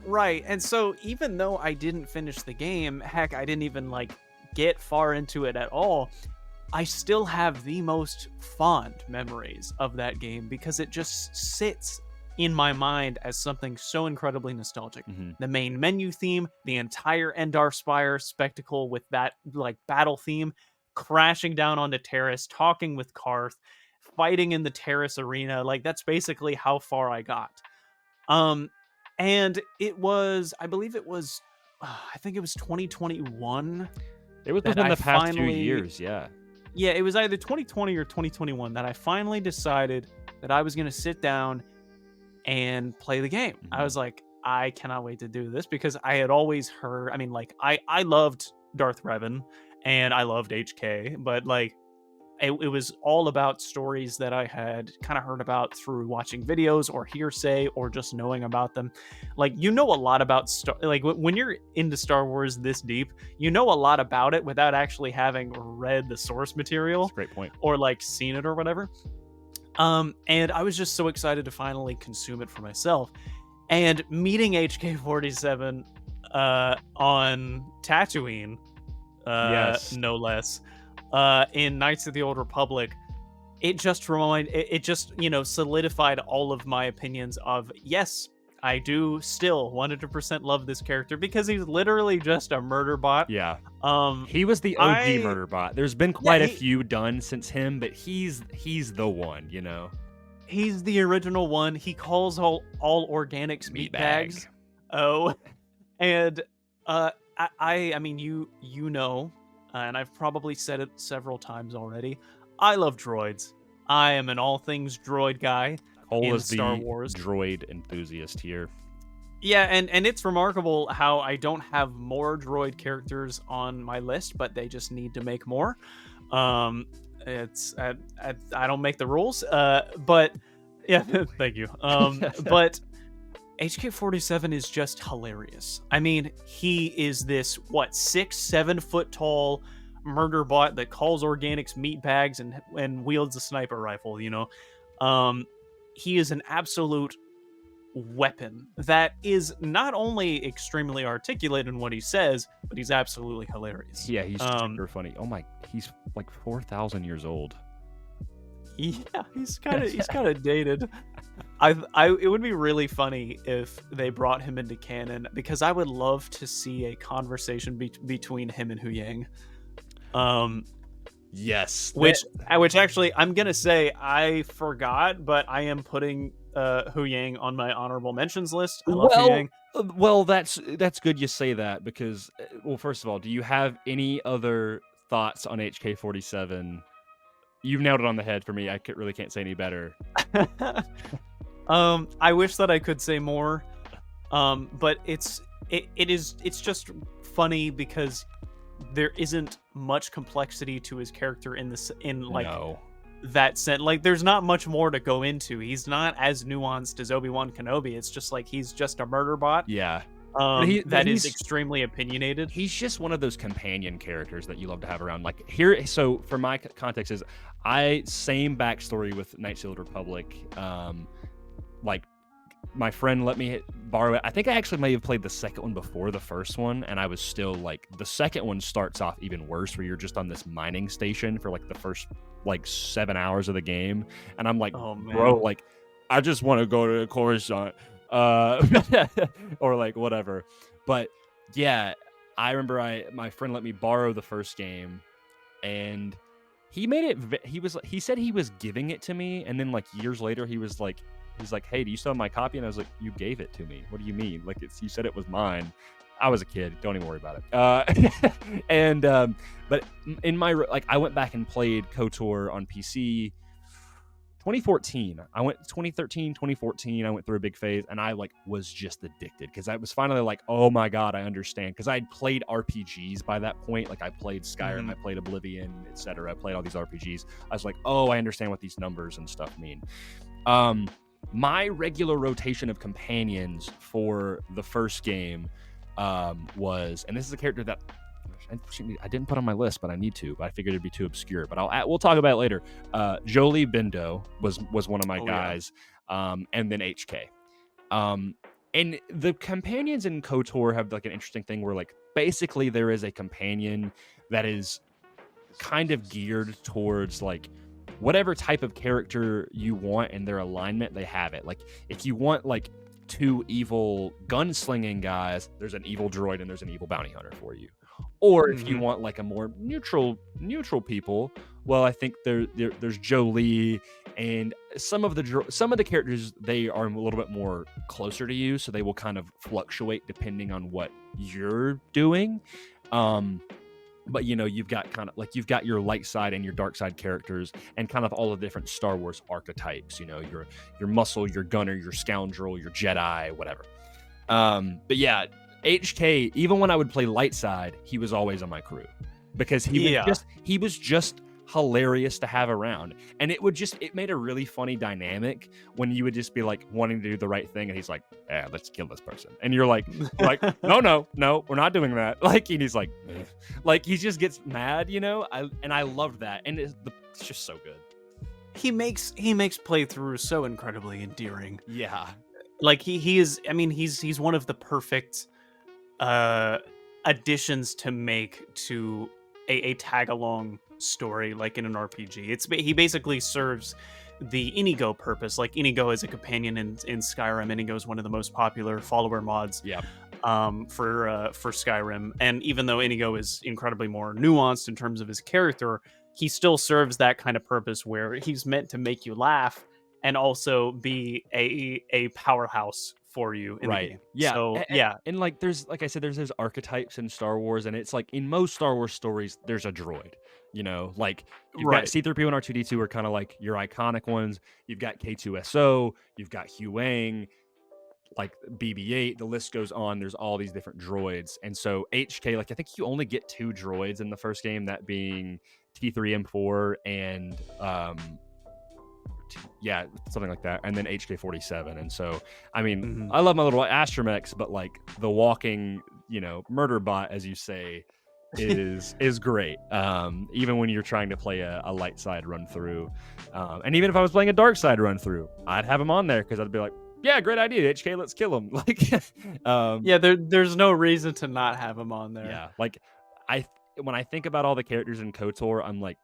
Right. And so even though I didn't finish the game, heck, I didn't even like get far into it at all, I still have the most fond memories of that game because it just sits in my mind as something so incredibly nostalgic. Mm-hmm. The main menu theme, the entire Endar Spire spectacle with that like battle theme, crashing down onto Terrace, talking with Karth, fighting in the Terrace arena, like that's basically how far I got. And it was, I believe it was, I think it was 2021. It was within the past 2 years, yeah. Yeah, it was either 2020 or 2021 that I finally decided that I was going to sit down and play the game. Mm-hmm. I was like, I cannot wait to do this because I had always heard, I mean, like, I loved Darth Revan and I loved HK, but like, it was all about stories that I had kind of heard about through watching videos or hearsay or just knowing about them. Like, you know a lot about when you're into Star Wars this deep, you know a lot about it without actually having read the source material. That's a great point. Or like seen it or whatever. And I was just so excited to finally consume it for myself. And meeting HK47 on Tatooine, yes, no less, in Knights of the Old Republic, it just solidified all of my opinions of, yes, I do still 100% love this character because he's literally just a murder bot. Yeah. He was the OG murder bot. There's been quite a few done since him, but he's the one, you know. He's the original one. He calls all organics meat bags. Oh. And I mean you know, and I've probably said it several times already, I love droids. I am an all things droid guy. Cole is Star the Wars droid enthusiast here. Yeah, and it's remarkable how I don't have more droid characters on my list, but they just need to make more. It's I don't make the rules, but yeah, thank you. But HK47 is just hilarious. I mean, he is this 6-7 foot tall murder bot that calls organics meat bags and wields a sniper rifle. You know, he is an absolute weapon that is not only extremely articulate in what he says, but he's absolutely hilarious. Yeah, he's super funny. Oh my, he's like 4,000 years old. Yeah, he's kind of dated. It would be really funny if they brought him into canon because I would love to see a conversation between him and Hu Yang. Yes, which actually I'm gonna say I forgot, but I am putting Hu Yang on my honorable mentions list. I love Hu Yang. Well, that's good you say that because, well, first of all, do you have any other thoughts on HK47 you've nailed it on the head for me. I really can't say any better. I wish that I could say more, but it's just funny because there isn't much complexity to his character in that sense. Like, there's not much more to go into. He's not as nuanced as Obi-Wan Kenobi. It's just like he's just a murder bot. Yeah. That is extremely opinionated. He's just one of those companion characters that you love to have around. Like here, so for my context is, same backstory with Knights of the Old Republic. Like my friend let me borrow it. I think I actually may have played the second one before the first one, and I was still like, the second one starts off even worse, where you're just on this mining station for like the first like 7 hours of the game, and I'm like, oh, man. Bro, like I just want to go to Coruscant. Or like whatever. But yeah, I remember my friend let me borrow the first game, and he made it. He said he was giving it to me, and then like years later, he's like, "Hey, do you still have my copy?" And I was like, "You gave it to me. What do you mean? Like you said it was mine." I was a kid. Don't even worry about it. But in my I went back and played KOTOR on PC. 2014, 2013, 2014, I went through a big phase, and I like was just addicted because I was finally like, oh my god, I understand, because I had played RPGs by that point. Like I played Skyrim, I played Oblivion, etc. I played all these RPGs. I was like, oh, I understand what these numbers and stuff mean. My regular rotation of companions for the first game was, and this is a character that I didn't put on my list, but I need to. But I figured it'd be too obscure. But we'll talk about it later. Jolie Bindo was one of my guys, and then HK. And the companions in KOTOR have like an interesting thing where like basically there is a companion that is kind of geared towards like whatever type of character you want in their alignment. They have it. Like if you want like 2 evil gunslinging guys, there's an evil droid and there's an evil bounty hunter for you. Or if you want like a more neutral people, well, I think there's Jolie, and some of the characters, they are a little bit more closer to you, so they will kind of fluctuate depending on what you're doing. But you've got your light side and your dark side characters, and kind of all the different Star Wars archetypes. Your muscle, your gunner, your scoundrel, your Jedi, whatever. But yeah. HK, even when I would play light side, he was always on my crew because he was just hilarious to have around, and it made a really funny dynamic when you would just be like wanting to do the right thing, and he's like, "Yeah, let's kill this person," and you're like, no, we're not doing that. Like, and he's like, ugh. Like he just gets mad, I loved that, and it's just so good. He makes playthrough so incredibly endearing. Yeah, like he is. I mean, he's one of the perfect additions to make to a tag-along story, like in an RPG. He basically serves the Inigo purpose. Like Inigo is a companion in Skyrim. Inigo is one of the most popular follower mods for Skyrim. And even though Inigo is incredibly more nuanced in terms of his character, he still serves that kind of purpose where he's meant to make you laugh and also be a powerhouse for you in the game. Yeah. So, and like there's those archetypes in Star Wars, and it's like in most Star Wars stories there's a droid. Like you've got C-3PO and R2-D2 are kind of like your iconic ones. You've got K2SO, you've got Huyang, like BB-8, the list goes on. There's all these different droids. And so HK, like I think you only get 2 droids in the first game, that being T3M4 and something like that, and then HK-47. And so I mean, I love my little astromechs, but like the walking murder bot, as you say, is great, even when you're trying to play a light side run through, and even if I was playing a dark side run through, I'd have him on there because I'd be like, yeah, great idea, HK, let's kill him. Like there's no reason to not have him on there. Like when I think about all the characters in KOTOR, I'm like,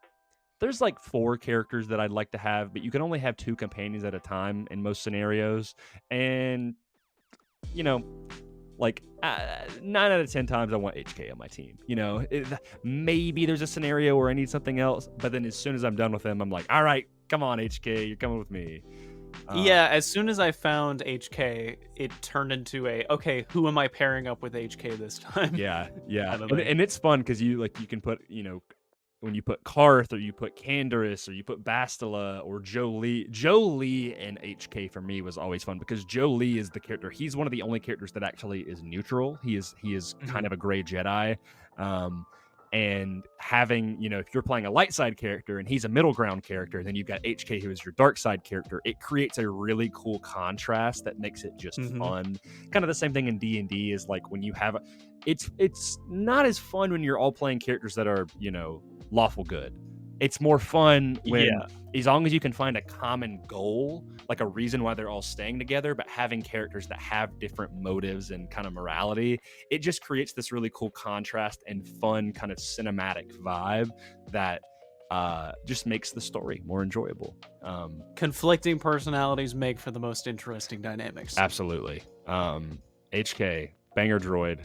there's like 4 characters that I'd like to have, but you can only have 2 companions at a time in most scenarios. And, like 9 out of 10 times I want HK on my team. Maybe there's a scenario where I need something else, but then as soon as I'm done with him, I'm like, all right, come on, HK, you're coming with me. As soon as I found HK, it turned into okay, who am I pairing up with HK this time? Yeah. And it's fun because you can put, when you put Karth, or you put Canderous, or you put Bastila, or Jolie and HK for me was always fun, because Jolie is the character. He's one of the only characters that actually is neutral. He is kind of a gray Jedi. And having, if you're playing a light side character and he's a middle ground character, then you've got HK who is your dark side character. It creates a really cool contrast that makes it just fun. Kind of the same thing in D&D is like when you have it's not as fun when you're all playing characters that are, lawful good. It's more fun when, as long as you can find a common goal, like a reason why they're all staying together, but having characters that have different motives and kind of morality, it just creates this really cool contrast and fun kind of cinematic vibe that just makes the story more enjoyable. Conflicting personalities make for the most interesting dynamics. Absolutely. HK, banger droid.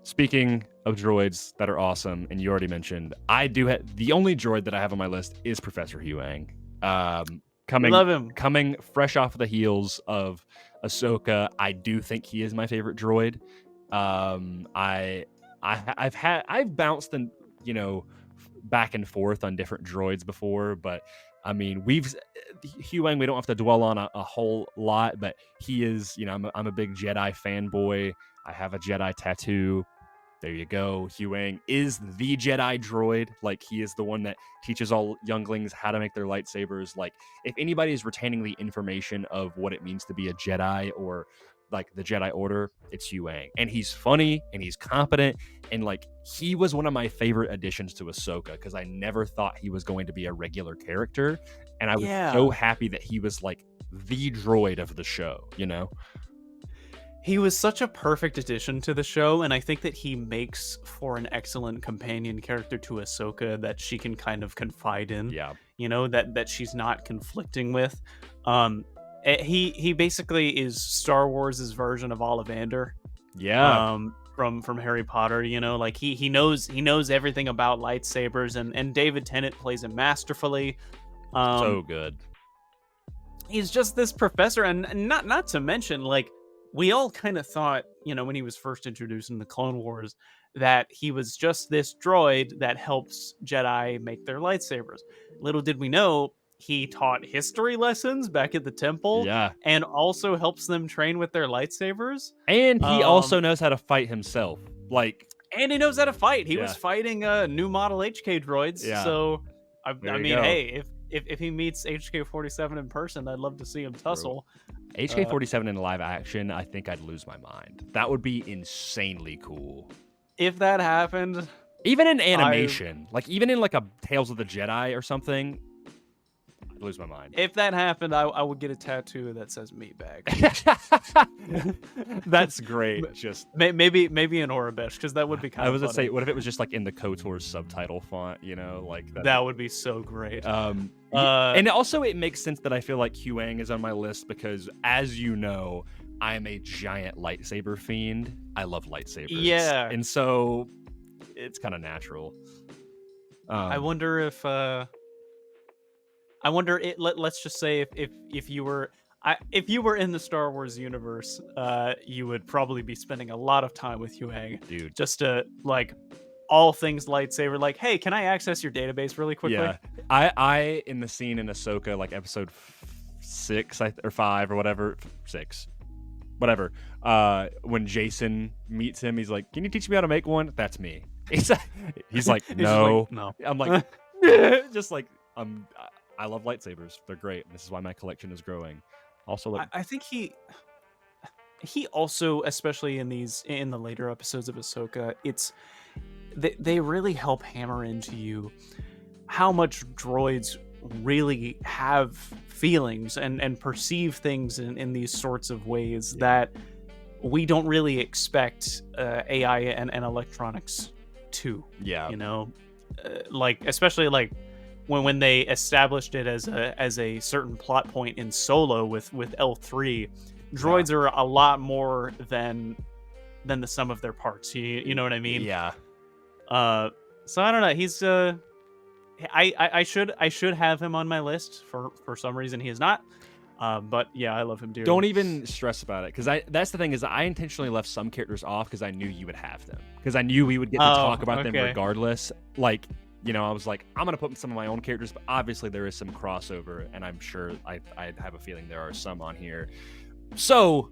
Speaking of droids that are awesome, and you already mentioned, I do have the only droid that I have on my list is Professor Huang. Love him. Coming fresh off the heels of Ahsoka, I do think he is my favorite droid. I've bounced and back and forth on different droids before, but I mean, Huang, we don't have to dwell on a whole lot, but he is, I'm a big Jedi fanboy. I have a Jedi tattoo. There you go. Huang is the Jedi droid. Like, he is the one that teaches all younglings how to make their lightsabers. Like, if anybody is retaining the information of what it means to be a Jedi or like the Jedi Order, it's Huang. And he's funny and he's competent. And like, he was one of my favorite additions to Ahsoka, because I never thought he was going to be a regular character. And I was so happy that he was like the droid of the show, He was such a perfect addition to the show, and I think that he makes for an excellent companion character to Ahsoka that she can kind of confide in. Yeah. That she's not conflicting with. He basically is Star Wars' version of Ollivander. Yeah. From Harry Potter, like he knows everything about lightsabers, and David Tennant plays him masterfully. So good. He's just this professor, and not to mention, like, we all kind of thought, when he was first introduced in the Clone Wars, that he was just this droid that helps Jedi make their lightsabers. Little did we know, he taught history lessons back at the temple, and also helps them train with their lightsabers. And he also knows how to fight himself. And he knows how to fight. He was fighting new model HK droids. Yeah. So, I mean, hey, if he meets HK-47 in person, I'd love to see him tussle. HK-47 in live action, I think I'd lose my mind. That would be insanely cool. If that happened, even in animation, even in like a Tales of the Jedi or something, I'd lose my mind. If that happened, I would get a tattoo that says meatbag. That's great. Just maybe in Orabesh, because that would be kind of. I was gonna say, what if it was just like in the KOTOR subtitle font? Like that. That would be so great. And also, it makes sense that I feel like Huang is on my list because, as you know, I'm a giant lightsaber fiend. I love lightsabers. Yeah, and so it's kind of natural. I wonder if. Let's just say if you were in the Star Wars universe, you would probably be spending a lot of time with Huang, dude. Just to like all things lightsaber. Like, hey, can I access your database really quickly? Yeah, I in the scene in Ahsoka, like episode 6 or 5 or whatever, 6, whatever. When Jason meets him, he's like, "Can you teach me how to make one?" That's me. He's like, "No, no." I'm like, just like I love lightsabers. They're great. This is why my collection is growing. Also, I think he also, especially in the later episodes of Ahsoka, they really help hammer into you how much droids really have feelings and perceive things in these sorts of ways that we don't really expect AI and electronics to. Yeah. Especially like when they established it as a certain plot point in Solo with L3, droids are a lot more than the sum of their parts. You know what I mean? Yeah. So I don't know. He's I should have him on my list. For some reason he is not. But yeah, I love him dearly. Don't even stress about it, because that's the thing is I intentionally left some characters off because I knew you would have them, because I knew we would get to talk about them regardless. Like, I was like, I'm gonna put some of my own characters, but obviously there is some crossover, and I'm sure I have a feeling there are some on here. So,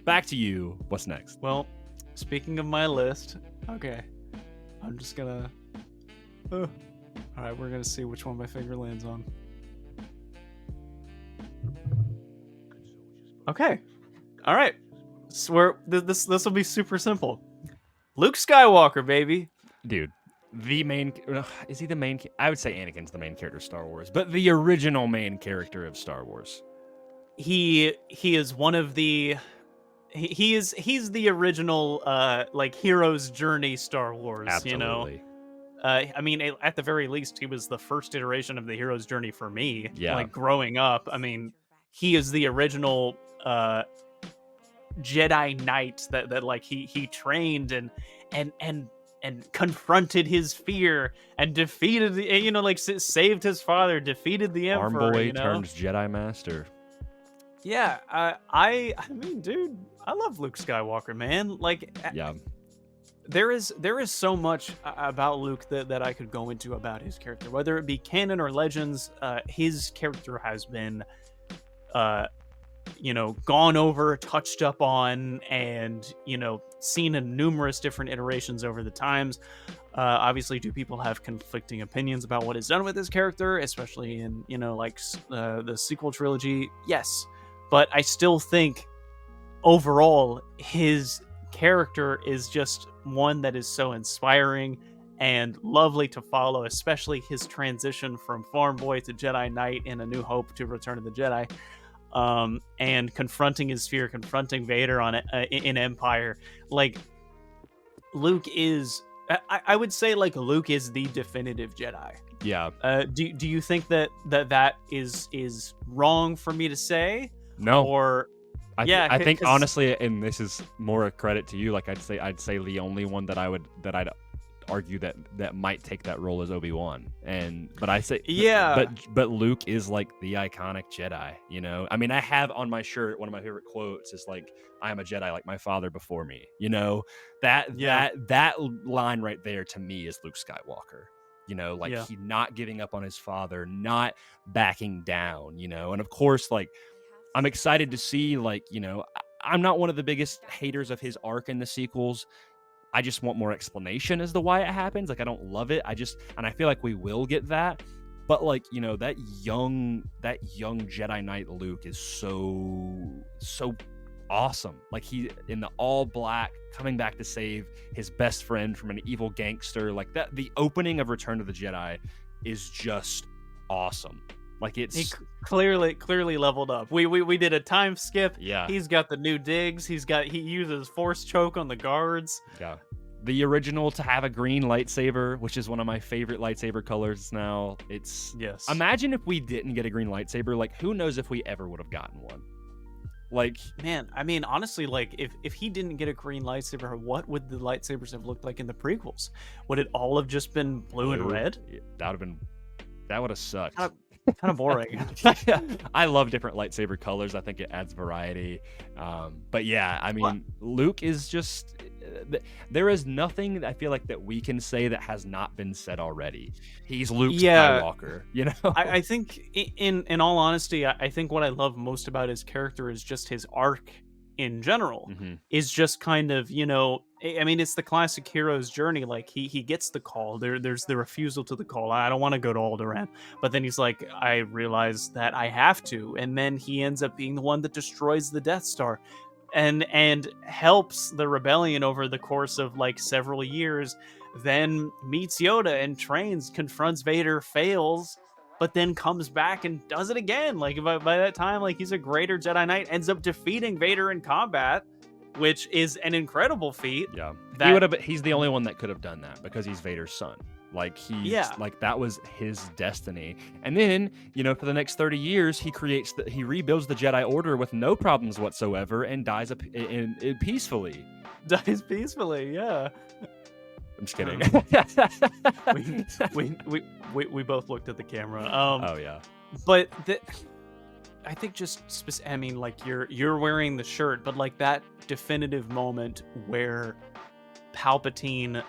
back to you. What's next? Well, speaking of my list, okay, I'm just gonna. All right, we're gonna see which one my finger lands on. Okay, all right. So this will be super simple. Luke Skywalker, baby. Dude, is he the main? I would say Anakin's the main character of Star Wars, but the original main character of Star Wars. He is one of the. He's the original like hero's journey Star Wars. Absolutely. I mean, at the very least, he was the first iteration of the hero's journey for me. Yeah. Like growing up, I mean, he is the original Jedi Knight that like he trained and confronted his fear and defeated saved his father, defeated the Emperor. Arm boy turns Jedi Master. Yeah, I mean, dude, I love Luke Skywalker, man. Like, yeah. There is so much about Luke that I could go into about his character, whether it be canon or legends. His character has been, gone over, touched up on, and seen in numerous different iterations over the times. Obviously, do people have conflicting opinions about what is done with his character, especially in the sequel trilogy? Yes, but I still think overall his character is just one that is so inspiring and lovely to follow, especially his transition from farm boy to Jedi Knight in A New Hope to Return of the Jedi, and confronting his fear, confronting Vader in Empire. Like, Luke is, I would say, like, Luke is the definitive Jedi. Yeah. Do you think that is wrong for me to say? No. Or I think honestly, and this is more a credit to you, like I'd say the only one that I'd argue that might take that role is Obi-Wan. But I say but Luke is like the iconic Jedi, I mean, I have on my shirt one of my favorite quotes is like, I am a Jedi like my father before me. That line right there to me is Luke Skywalker. He not giving up on his father, not backing down, and of course, like, I'm excited to see, I'm not one of the biggest haters of his arc in the sequels. I just want more explanation as to why it happens. Like, I don't love it. And I feel like we will get that. But that young Jedi Knight Luke is so awesome. Like, he in the all black, coming back to save his best friend from an evil gangster. Like that, the opening of Return of the Jedi is just awesome. Like, he clearly leveled up. We did a time skip. Yeah. He's got the new digs. He uses force choke on the guards. Yeah. The original to have a green lightsaber, which is one of my favorite lightsaber colors now. Yes. Imagine if we didn't get a green lightsaber. Like, who knows if we ever would have gotten one. Like, man, I mean, honestly, like, if he didn't get a green lightsaber, what would the lightsabers have looked like in the prequels? Would it all have just been blue and red? That would have sucked. Kind of boring. I love different lightsaber colors. I think it adds variety. But yeah, I mean, Luke is just, there is nothing that I feel like that we can say that has not been said already. He's Luke Skywalker, I think in all honesty, I think what I love most about his character is just his arc in general. Is just kind of, I mean, it's the classic hero's journey. Like, he gets the call. There's the refusal to the call. I don't want to go to Alderaan. But then he's like, I realize that I have to. And then he ends up being the one that destroys the Death Star and helps the rebellion over the course of like several years. Then meets Yoda and trains, confronts Vader, fails, but then comes back and does it again. Like, by that time, like, he's a greater Jedi Knight, ends up defeating Vader in combat, which is an incredible feat. Yeah, he's the only one that could have done that because he's Vader's son. Like, like, that was his destiny. And then, for the next 30 years, he rebuilds the Jedi Order with no problems whatsoever and dies peacefully. Dies peacefully, yeah. I'm just kidding. We both looked at the camera. Oh yeah. But I think I mean, like, you're wearing the shirt, but like that definitive moment where Palpatine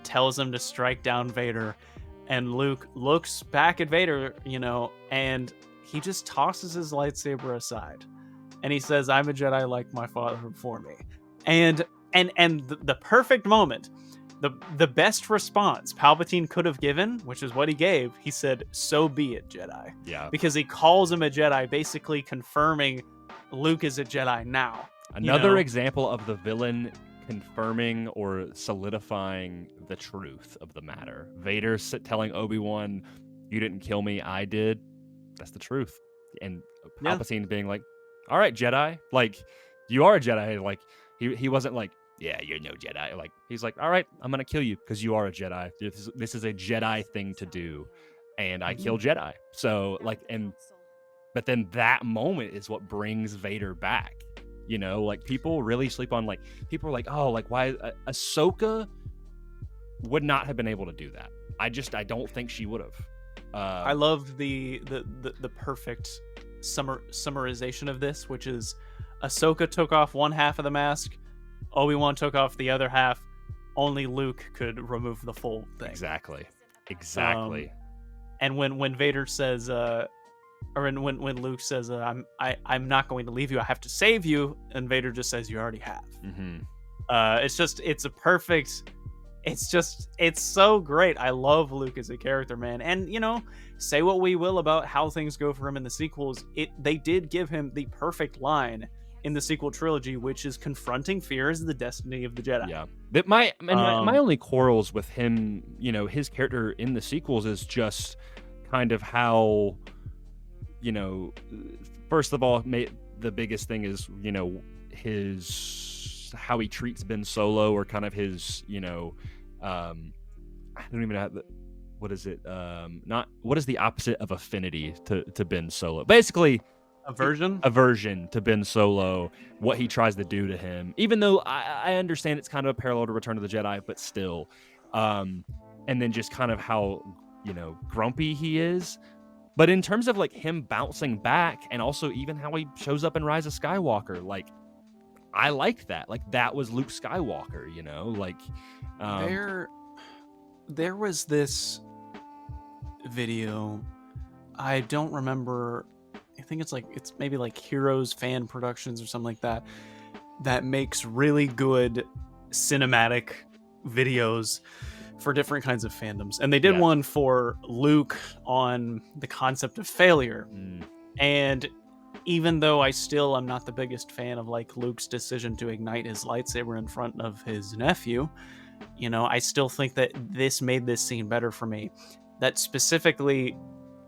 tells him to strike down Vader, and Luke looks back at Vader, and he just tosses his lightsaber aside, and he says, "I'm a Jedi like my father before me," and the perfect moment. The best response Palpatine could have given, which is what he gave, he said, "So be it, Jedi." Yeah. Because he calls him a Jedi, basically confirming Luke is a Jedi now. Another example of the villain confirming or solidifying the truth of the matter. Vader telling Obi-Wan, "You didn't kill me, I did." That's the truth. And Palpatine being like, "All right, Jedi. Like, you are a Jedi." Like, he wasn't like, "Yeah, you're no Jedi." Like, he's like, "All right, I'm going to kill you because you are a Jedi. This is a Jedi thing to do. And I kill Jedi." So, like, but then that moment is what brings Vader back. Like, people really sleep on, like, people are like, "Oh, like, why Ahsoka would not have been able to do that." I don't think she would have. I love the perfect summarization of this, which is Ahsoka took off one half of the mask, Obi-Wan took off the other half. Only Luke could remove the full thing. Exactly. And when Vader says, when Luke says, I'm not going to leave you, I have to save you," and Vader just says, "You already have." Mm-hmm. It's so great. I love Luke as a character, man. And, say what we will about how things go for him in the sequels, they did give him the perfect line in the sequel trilogy, which is confronting fear as the destiny of the Jedi. Yeah. But my only quarrels with him, his character in the sequels is just kind of how, first of all, the biggest thing is, how he treats Ben Solo, or kind of his, I don't even know what is it? What is the opposite of affinity to Ben Solo? Basically, aversion to Ben Solo, what he tries to do to him, even though I understand it's kind of a parallel to Return of the Jedi, but still. And then just kind of how, grumpy he is. But in terms of, like, him bouncing back, and also even how he shows up in Rise of Skywalker, like, I liked that. Like, that was Luke Skywalker, like, there was this video, I don't remember, I think it's maybe like Heroes Fan Productions or something like that makes really good cinematic videos for different kinds of fandoms. And they did one for Luke on the concept of failure. And even though I still am not the biggest fan of, like, Luke's decision to ignite his lightsaber in front of his nephew, I still think that this made this scene better for me. That specifically,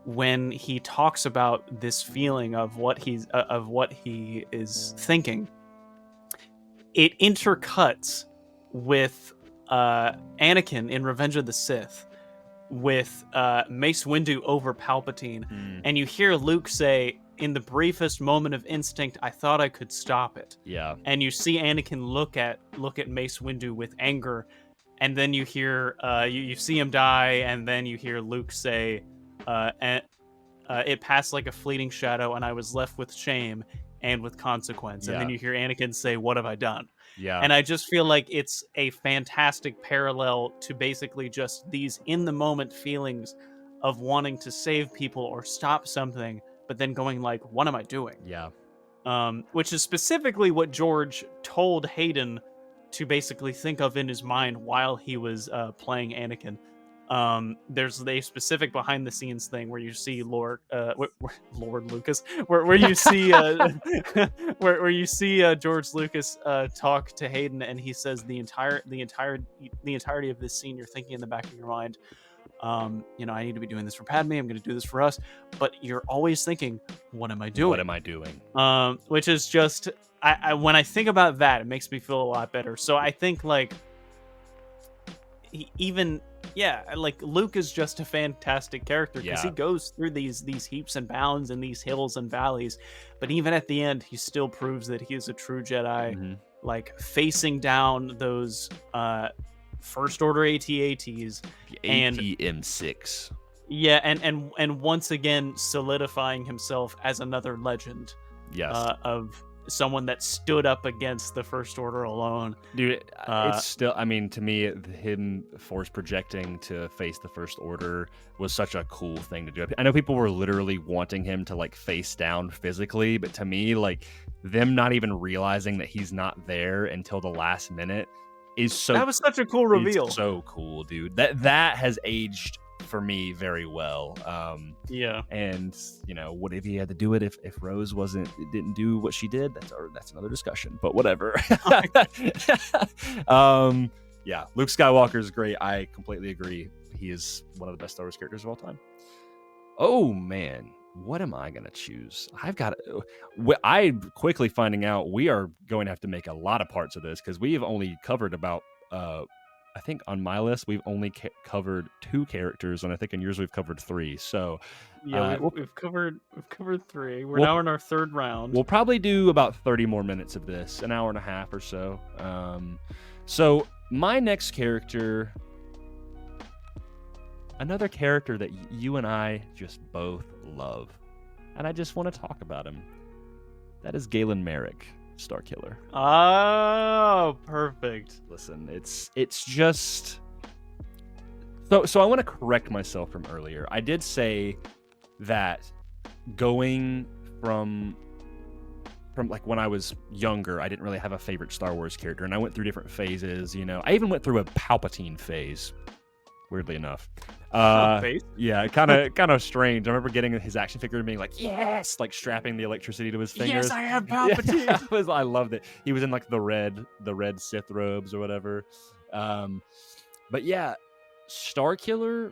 when he talks about this feeling of what he is thinking, it intercuts with Anakin in Revenge of the Sith, with Mace Windu over Palpatine, and you hear Luke say, "In the briefest moment of instinct, I thought I could stop it." Yeah. And you see Anakin look at Mace Windu with anger, and then you hear you see him die, and then you hear Luke say, "It passed like a fleeting shadow, and I was left with shame and with consequence." And then you hear Anakin say, "What have I done?" Yeah. And I just feel like it's a fantastic parallel to basically just these in the moment feelings of wanting to save people or stop something, but then going like, "What am I doing?" Yeah. Which is specifically what George told Hayden to basically think of in his mind while he was playing Anakin. There's a specific behind the scenes thing where you see Lord Lucas, where you see where you see George Lucas talk to Hayden, and he says the entirety of this scene you're thinking in the back of your mind, I need to be doing this for Padme, I'm going to do this for us, but you're always thinking, what am I doing? What am I doing? Which is just, I when I think about that, it makes me feel a lot better. So I think, like, like, Luke is just a fantastic character because he goes through these heaps and bounds and these hills and valleys, but even at the end, he still proves that he is a true Jedi, like, facing down those First Order AT-ATs, the AT-M6. Yeah, and once again solidifying himself as another legend. Yes. Of someone that stood up against the First Order alone. Dude, it's still, I mean, to me, him force projecting to face the First Order was such a cool thing to do. I know people were literally wanting him to like face down physically, but to me, like them not even realizing that he's not there until the last minute is so. That was such a cool reveal. So cool, dude. That has aged for me very well. Yeah. And you know, what if he had to do it if Rose didn't do what she did? That's another discussion, but whatever. Yeah, Luke Skywalker is great. I completely agree. He is one of the best Star Wars characters of all time. Oh man, what am I gonna choose? I'm quickly finding out we are going to have to make a lot of parts of this because we have only covered about I think on my list we've only covered 2 characters, and I think in yours we've covered 3. So yeah, we've covered 3. We're now in our 3rd round. We'll probably do about 30 more minutes of this, an hour and a half or so. So my next character, another character that you and I just both love, and I just want to talk about him. That is Galen Merrick, Starkiller. Oh, perfect. Listen, it's just so I want to correct myself from earlier. I did say that going from like when I was younger, I didn't really have a favorite Star Wars character, and I went through different phases. You know, I even went through a Palpatine phase. Weirdly enough, yeah, kind of strange. I remember getting his action figure and being like, yes, like strapping the electricity to his fingers. Yes, I have Palpatine. Yeah, I loved it. He was in like the red Sith robes or whatever. But yeah, Starkiller,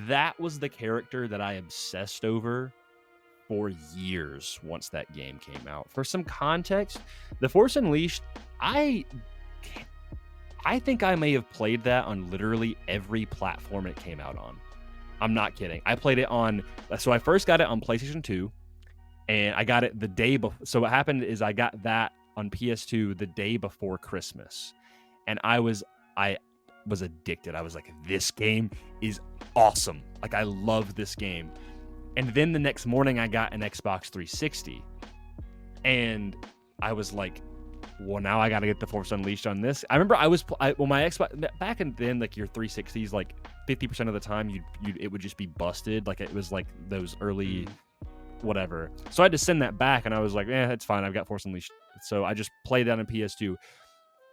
that was the character that I obsessed over for years once that game came out. For some context, The Force Unleashed, I think I may have played that on literally every platform it came out on. I'm not kidding. I played it on, so I first got it on PlayStation 2, and I got it the day before. So what happened is I got that on PS2 the day before Christmas, and I was addicted. I was like, this game is awesome. Like, I love this game. And then the next morning I got an Xbox 360, and I was like, well, now I got to get The Force Unleashed on this. I remember my Xbox back in then, like your 360s, like 50% of the time it would just be busted. Like it was like those early whatever. So I had to send that back, and I was like, it's fine. I've got Force Unleashed. So I just played that on PS2.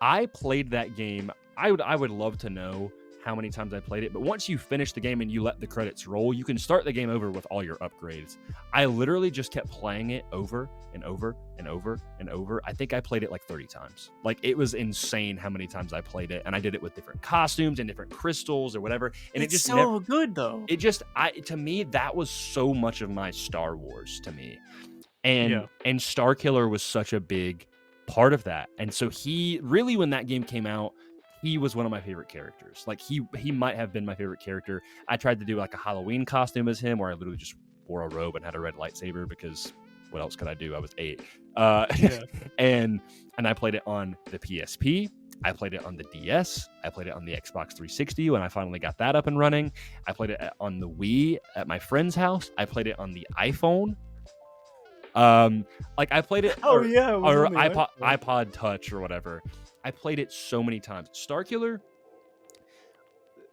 I played that game. I would love to know how many times I played it, but once you finish the game and you let the credits roll, you can start the game over with all your upgrades. I literally just kept playing it over and over and over and over. I think I played it like 30 times. Like, it was insane how many times I played it, and I did it with different costumes and different crystals or whatever. And it's so good though. It just, to me, that was so much of my Star Wars to me, and Starkiller was such a big part of that. And so he really, when that game came out, he was one of my favorite characters. Like, he might have been my favorite character. I tried to do like a Halloween costume as him, where I literally just wore a robe and had a red lightsaber, because what else could I do? I was 8. And I played it on the PSP. I played it on the DS. I played it on the Xbox 360 when I finally got that up and running. I played it on the Wii at my friend's house. I played it on the iPhone. Like, I played it or iPod Touch or whatever. I played it so many times. Starkiller,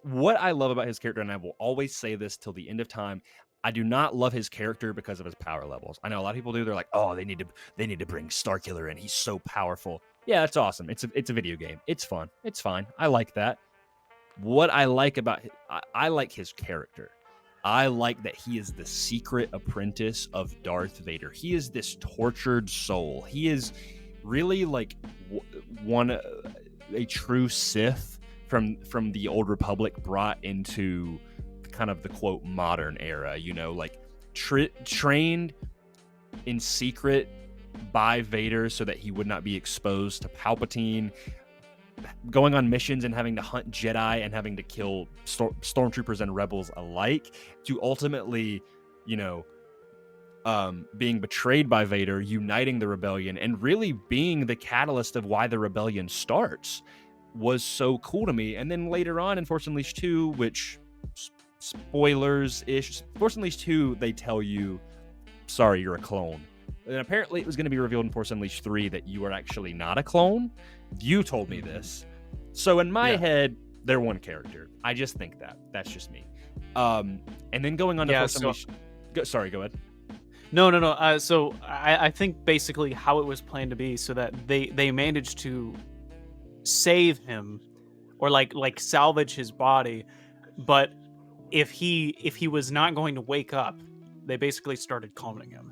what I love about his character, and I will always say this till the end of time, I do not love his character because of his power levels. I know a lot of people do. They're like, oh, they need to bring Starkiller in. He's so powerful. Yeah, that's awesome. It's a video game. It's fun. It's fine. I like that. What I like about I like his character. I like that he is the secret apprentice of Darth Vader. He is this tortured soul. He is really like a true Sith from the Old Republic, brought into kind of the quote modern era, you know, like trained in secret by Vader so that he would not be exposed to Palpatine, going on missions and having to hunt Jedi and having to kill stormtroopers and rebels alike, to ultimately, you know, being betrayed by Vader, uniting the rebellion, and really being the catalyst of why the rebellion starts, was so cool to me. And then later on in Force Unleashed 2, which spoilers-ish, Force Unleashed 2, they tell you, sorry, you're a clone. And apparently it was going to be revealed in Force Unleashed 3 that you are actually not a clone. You told me this. So in my head, they're one character. I just think that. That's just me. And then going on to Force Unleashed... Sorry, go ahead. No. So I think basically how it was planned to be so that they managed to save him or like salvage his body, but if he was not going to wake up, they basically started cloning him.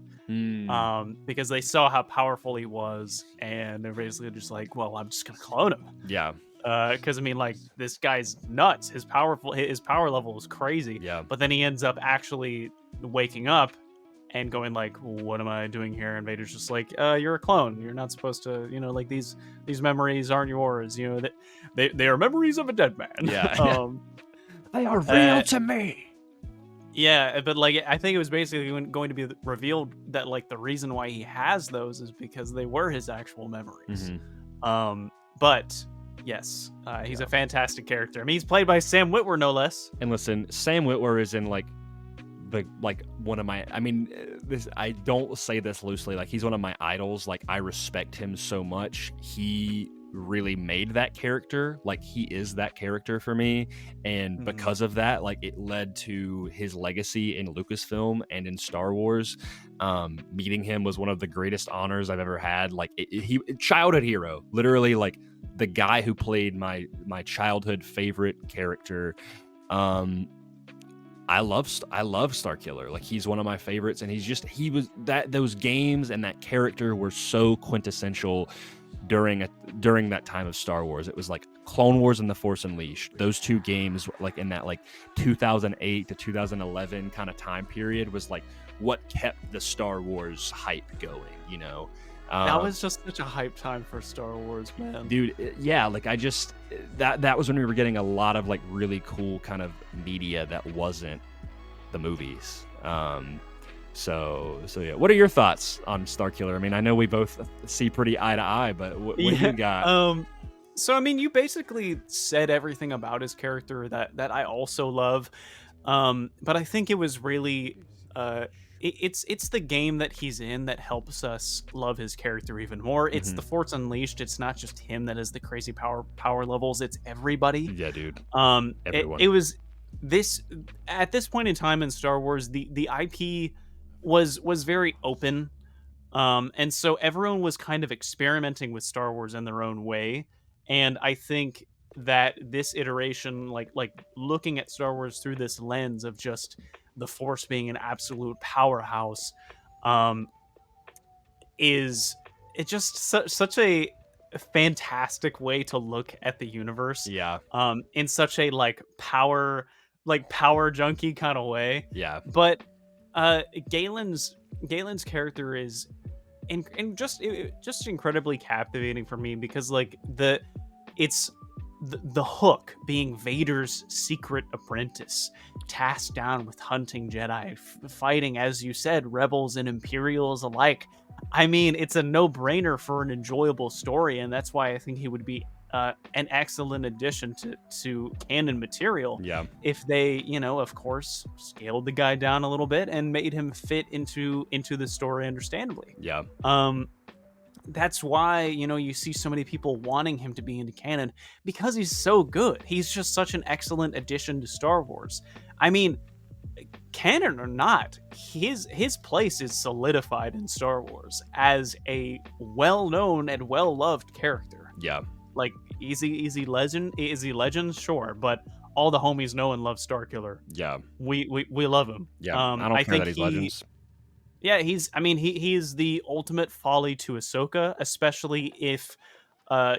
Because they saw how powerful he was, and they're basically just like, well, I'm just gonna clone him. Yeah. Because I mean, like, this guy's nuts. His power level is crazy. Yeah. But then he ends up actually waking up and going like, what am I doing here? And Vader's just like, you're a clone. You're not supposed to, like these memories aren't yours. That they are memories of a dead man. Yeah. They are real to me. Yeah, but like I think it was basically going to be revealed that like the reason why he has those is because they were his actual memories. But yes, he's a fantastic character. I mean, he's played by Sam Witwer, no less. And listen, Sam Witwer is in one of my, I mean, this, I don't say this loosely, like he's one of my idols. Like I respect him so much. He really made that character. Like he is that character for me, and because of that, like it led to his legacy in Lucasfilm and in Star Wars. Meeting him was one of the greatest honors I've ever had. Like he childhood hero, literally, like the guy who played my childhood favorite character. I love Starkiller. Like he's one of my favorites, and those games and that character were so quintessential during that time of Star Wars. It was like Clone Wars and The Force Unleashed. Those two games, like in that like 2008 to 2011 kind of time period, was like what kept the Star Wars hype going. That was just such a hype time for Star Wars, man. Dude, yeah, like I just that was when we were getting a lot of like really cool kind of media that wasn't the movies. So yeah. What are your thoughts on Starkiller? I mean, I know we both see pretty eye to eye, but what do you got? So I mean, you basically said everything about his character that I also love. But I think it was really it's the game that he's in that helps us love his character even more. It's the Force Unleashed. It's not just him that has the crazy power levels. It's everybody. Yeah, dude. Everyone. It was this at this point in time in Star Wars, the IP was very open, and so everyone was kind of experimenting with Star Wars in their own way. And I think that this iteration, like looking at Star Wars through this lens of just the Force being an absolute powerhouse, is it just such a fantastic way to look at the universe. Yeah. In such a power junkie kind of way. Yeah. But Galen's character is just incredibly captivating for me, because it's the Hook being Vader's secret apprentice, tasked down with hunting Jedi, fighting, as you said, rebels and Imperials alike. I mean, it's a no-brainer for an enjoyable story, and that's why I think he would be an excellent addition to canon material. Yeah. If they, of course, scaled the guy down a little bit and made him fit into the story understandably. Yeah. That's why, you see so many people wanting him to be into canon, because he's so good. He's just such an excellent addition to Star Wars. I mean, canon or not, his place is solidified in Star Wars as a well-known and well-loved character. Yeah. Like, is he legend? Sure, but all the homies know and love Starkiller. Yeah. We love him. Yeah. I don't care that he's legends. Yeah, he is the ultimate folly to Ahsoka, especially if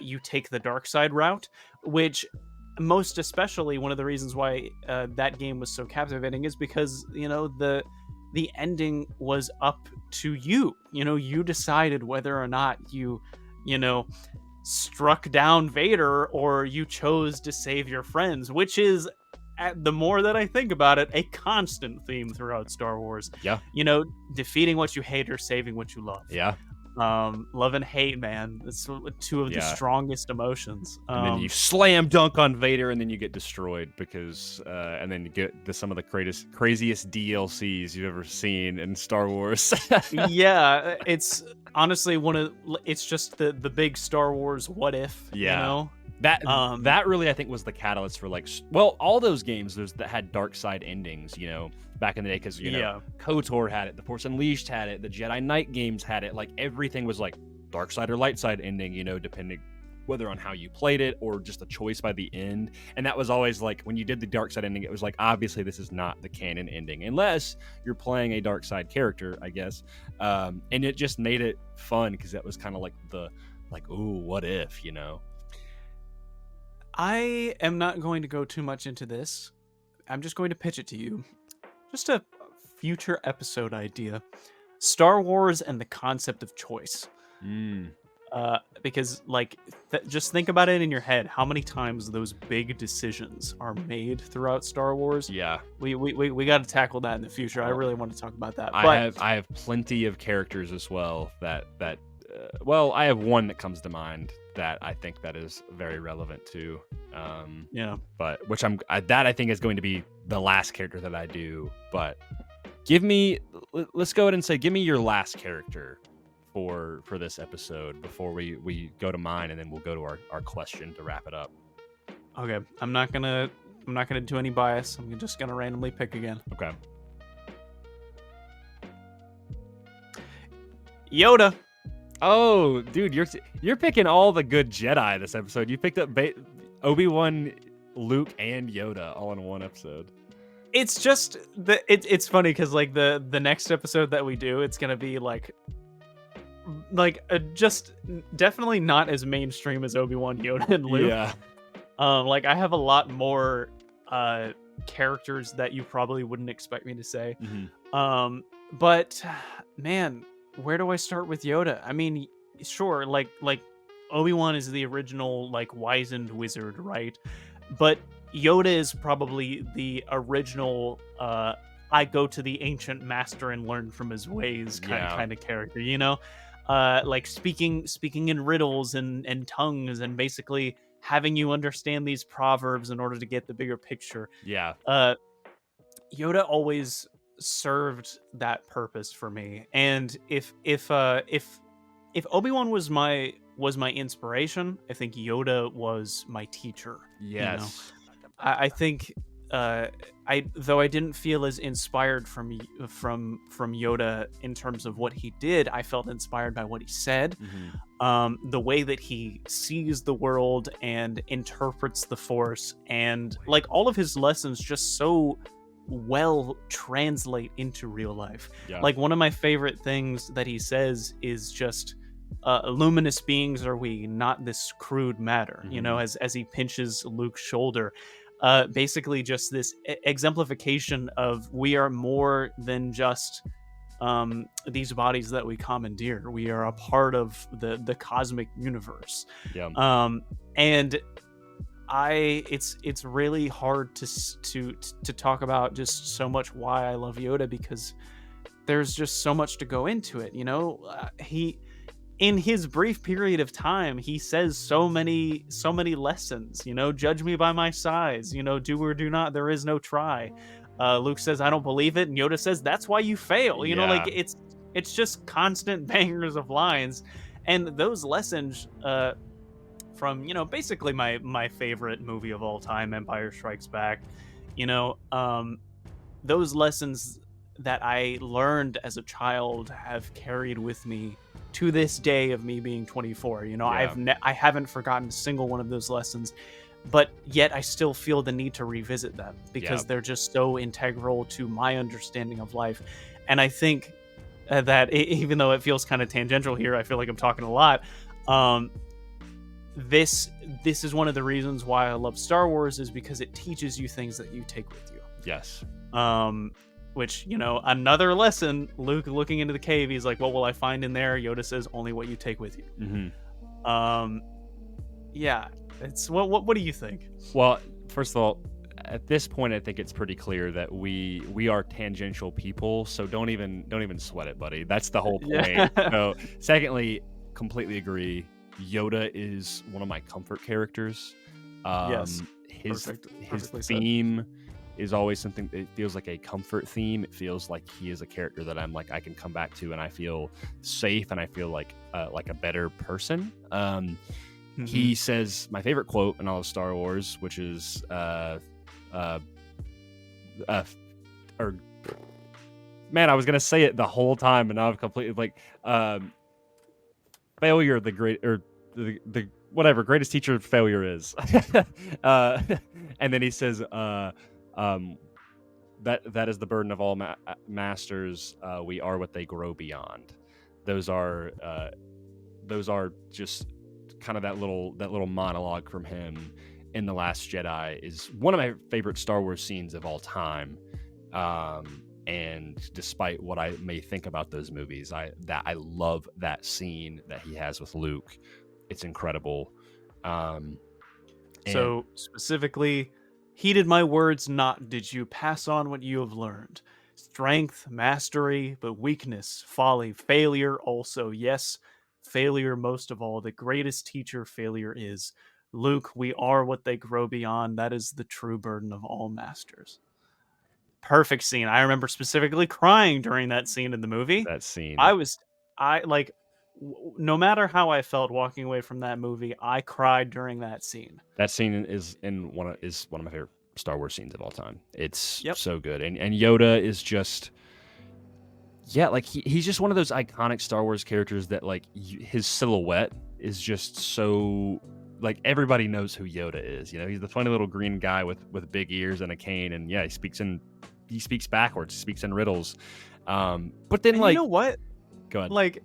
you take the dark side route, which most especially one of the reasons why that game was so captivating is because, the ending was up to you. You decided whether or not you struck down Vader or you chose to save your friends, which is, the more that I think about it, a constant theme throughout Star Wars. Yeah. Defeating what you hate or saving what you love. Yeah. Love and hate, man. It's two of the strongest emotions. And then you slam dunk on Vader, and then you get destroyed because, and then you get some of the craziest DLCs you've ever seen in Star Wars. Yeah, it's honestly it's just the big Star Wars what if, you know? That really, I think, was the catalyst for all those games that had dark side endings, back in the day, because KOTOR had it, The Force Unleashed had it, the Jedi Knight games had it. Like everything was like dark side or light side ending, depending whether on how you played it or just a choice by the end. And that was always like when you did the dark side ending, it was like obviously this is not the canon ending unless you're playing a dark side character, I guess. And it just made it fun because that was kind of like ooh, what if, I am not going to go too much into this. I'm just going to pitch it to you. Just a future episode idea. Star Wars and the concept of choice. Because, just think about it in your head. How many times those big decisions are made throughout Star Wars? Yeah. We got to tackle that in the future. I really want to talk about that. I have plenty of characters as well that I have one that comes to mind that I think that is very relevant too. But I think is going to be the last character that I do. But let's go ahead and say, give me your last character for this episode before we go to mine, and then we'll go to our question to wrap it up. Okay, I'm not gonna do any bias. I'm just gonna randomly pick again. Okay. Yoda. Oh, dude, you're picking all the good Jedi this episode. You picked up Obi-Wan, Luke, and Yoda all in one episode. It's just it's funny because the next episode that we do, it's gonna be just definitely not as mainstream as Obi-Wan, Yoda, and Luke. Yeah. I have a lot more characters that you probably wouldn't expect me to say. Mm-hmm. But man, where do I start with Yoda? I mean, sure, like Obi-Wan is the original wizened wizard, right? But Yoda is probably the original I go to the ancient master and learn from his ways kind of character, speaking in riddles and tongues, and basically having you understand these proverbs in order to get the bigger picture. Yeah. Yoda always served that purpose for me. And if Obi-Wan was my inspiration, I think Yoda was my teacher. Yes. I think though I didn't feel as inspired from Yoda in terms of what he did, I felt inspired by what he said. Mm-hmm. The way that he sees the world and interprets the Force, and all of his lessons just so well translate into real life. Yeah. One of my favorite things that he says is just luminous beings are we, not this crude matter. Mm-hmm. As he pinches Luke's shoulder, basically just this exemplification of we are more than just these bodies that we commandeer. We are a part of the cosmic universe. Yeah. And it's really hard to talk about just so much why I love Yoda, because there's just so much to go into it. He, in his brief period of time, he says so many lessons. Judge me by my size. Do or do not. There is no try. Luke says, I don't believe it, and Yoda says, that's why you fail. It's just constant bangers of lines, and those lessons. From basically my favorite movie of all time, Empire Strikes Back, those lessons that I learned as a child have carried with me to this day of me being 24. I haven't forgotten a single one of those lessons, but yet I still feel the need to revisit them because they're just so integral to my understanding of life. And I think that even though it feels kind of tangential here, I feel like I'm talking a lot. This is one of the reasons why I love Star Wars, is because it teaches you things that you take with you. Yes. Which, another lesson, Luke looking into the cave, he's like, what will I find in there? Yoda says, only what you take with you. Mm-hmm. Yeah. It's what do you think? Well, first of all, at this point, I think it's pretty clear that we are tangential people. So don't even sweat it, buddy. That's the whole point. Yeah. So, secondly, completely agree. Yoda is one of my comfort characters. Yes. His Perfectly said. theme is always something. It feels like a comfort theme. It feels like he is a character that I'm like I can come back to, and I feel safe, and I feel like a better person. He says my favorite quote in all of Star Wars, which is man, I was gonna say it the whole time, and now I've completely failure the great or the whatever greatest teacher failure is. And then he says that is the burden of all masters. We are what they grow beyond. Those are just kind of that little monologue from him in The Last Jedi is one of my favorite Star Wars scenes of all time. And despite what I may think about those movies, I love that scene that he has with Luke. It's incredible. So specifically, heeded my words not, did you pass on what you have learned? Strength, mastery, but weakness, folly, failure also. Yes, failure most of all. The greatest teacher failure is. Luke, we are what they grow beyond. That is the true burden of all masters. Perfect scene. I remember specifically crying during that scene in the movie. That scene. No matter how I felt walking away from that movie, I cried during that scene. That scene is one of my favorite Star Wars scenes of all time. It's so good. And Yoda is just he's just one of those iconic Star Wars characters that his silhouette is just so everybody knows who Yoda is. You know, he's the funny little green guy with big ears and a cane, and he speaks backwards, he speaks in riddles. But then you know what? Go ahead.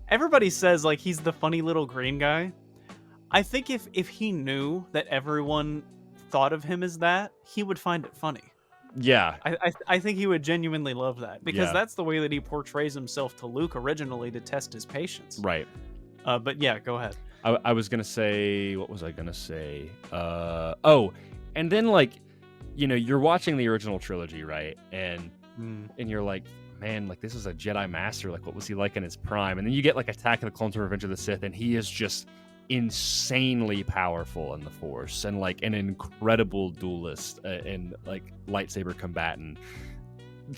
Everybody says he's the funny little green guy. I think if he knew that everyone thought of him as that, he would find it funny. Yeah. I think he would genuinely love that, because that's the way that he portrays himself to Luke originally, to test his patience. Right. But yeah, go ahead. I was gonna say, what was I gonna say? And then you're watching the original trilogy, right? And you're like, man, this is a Jedi Master. What was he like in his prime? And then you get Attack of the Clones and Revenge of the Sith, and he is just insanely powerful in the Force, and an incredible duelist and lightsaber combatant.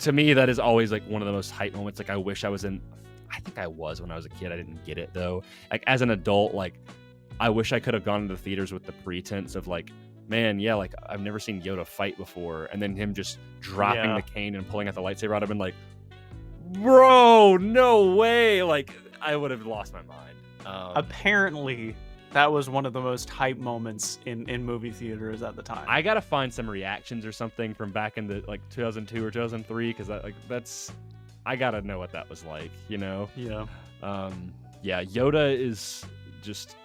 To me, that is always one of the most hype moments. I wish I was in. I think I was when I was a kid. I didn't get it though. As an adult, I wish I could have gone to the theaters with the pretense of man, I've never seen Yoda fight before, and then him just dropping the cane and pulling out the lightsaber. I'd have been bro, no way! I would have lost my mind. Apparently, that was one of the most hype moments in movie theaters at the time. I gotta find some reactions or something from back in the 2002 or 2003, because that's. I gotta know what that was like, you know? Yeah. Yoda is just,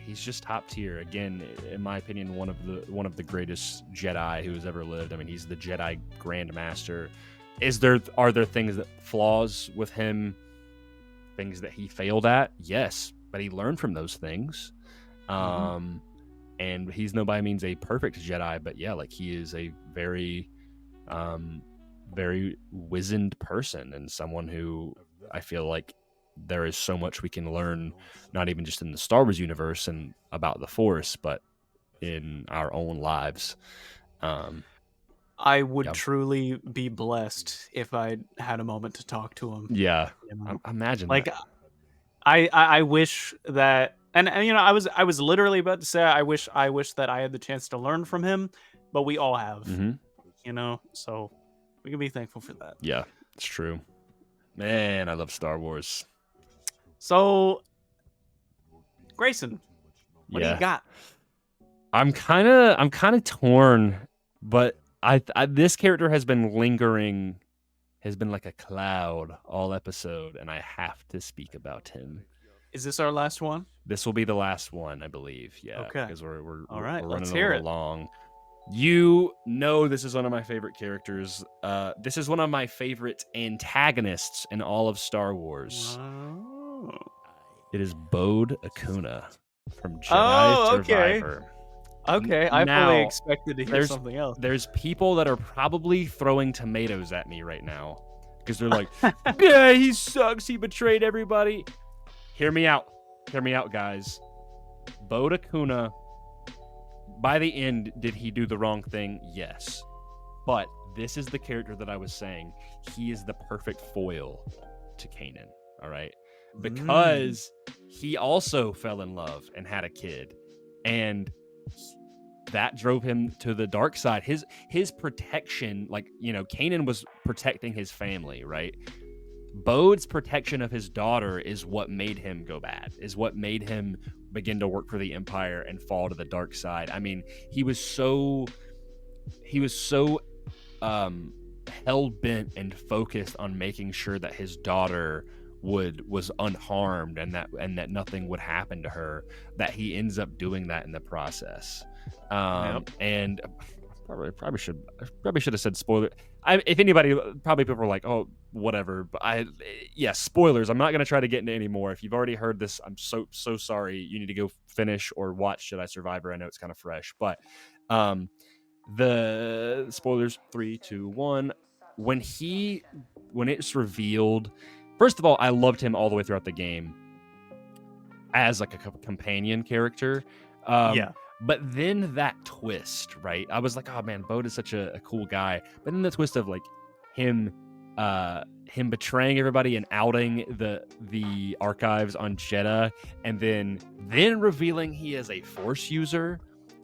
he's just top tier. Again, in my opinion, one of the greatest Jedi who's ever lived. I mean, he's the Jedi Grand Master. Are there things flaws with him, things that he failed at? Yes, but he learned from those things. And he's no by means a perfect Jedi, but he is a very very wizened person, and someone who I feel there is so much we can learn, not even just in the Star Wars universe and about the Force, but in our own lives. I would truly be blessed if I had a moment to talk to him. Yeah, imagine that. I wish that, and I was literally about to say I wish that I had the chance to learn from him, but we all have, so we can be thankful for that. Yeah, it's true. Man, I love Star Wars. So, Grayson, what do you got? I'm kind of torn, but I this character has been lingering, has been like a cloud all episode, and I have to speak about him. Is this our last one? This will be the last one, I believe. Yeah. Okay. Because we're all right. We're Let's running hear a little long. This is one of my favorite characters. This is one of my favorite antagonists in all of Star Wars. Oh. It is Bode Akuna from Jedi Survivor. Okay, I fully Now, expected to hear something else. There's people that are probably throwing tomatoes at me right now because they're like, yeah, he sucks. He betrayed everybody. Hear me out. Hear me out, guys. Bo Kuna, by the end, did he do the wrong thing? Yes. But this is the character that I was saying. He is the perfect foil to Kanan, all right? Because he also fell in love and had a kid. And that drove him to the dark side. His protection, like, Kanan was protecting his family, right? Bode's protection of his daughter is what made him go bad, is what made him begin to work for the Empire and fall to the dark side. I mean, he was so hell-bent and focused on making sure that his daughter was unharmed and that nothing would happen to her, that he ends up doing that in the process. And probably should have said spoiler. If anybody, probably people are like, oh, whatever. But spoilers. I'm not going to try to get into any more. If you've already heard this, I'm so sorry. You need to go finish or watch Jedi Survivor. I know it's kind of fresh, but the spoilers, 3, 2, 1. When it's revealed, first of all, I loved him all the way throughout the game as like a companion character. But then that twist, right? I was like, oh man, Bode is such a cool guy. But then the twist of like him betraying everybody and outing the archives on Jedha, and then revealing he is a Force user,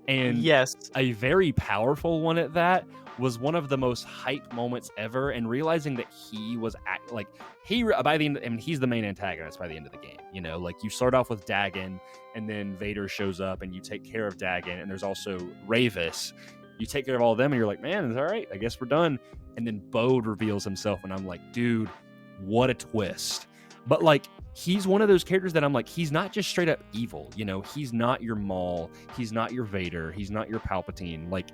and yes, a very powerful one at that, was one of the most hype moments ever. And realizing that he was by the end, I mean, he's the main antagonist by the end of the game. Like you start off with Dagon, and then Vader shows up, and you take care of Dagon, and there's also Ravis. You take care of all of them, and you're like, man, it's all right. I guess we're done. And then Bode reveals himself, and I'm like, dude, what a twist. But like, he's one of those characters that I'm like, he's not just straight up evil. He's not your Maul. He's not your Vader. He's not your Palpatine. Like,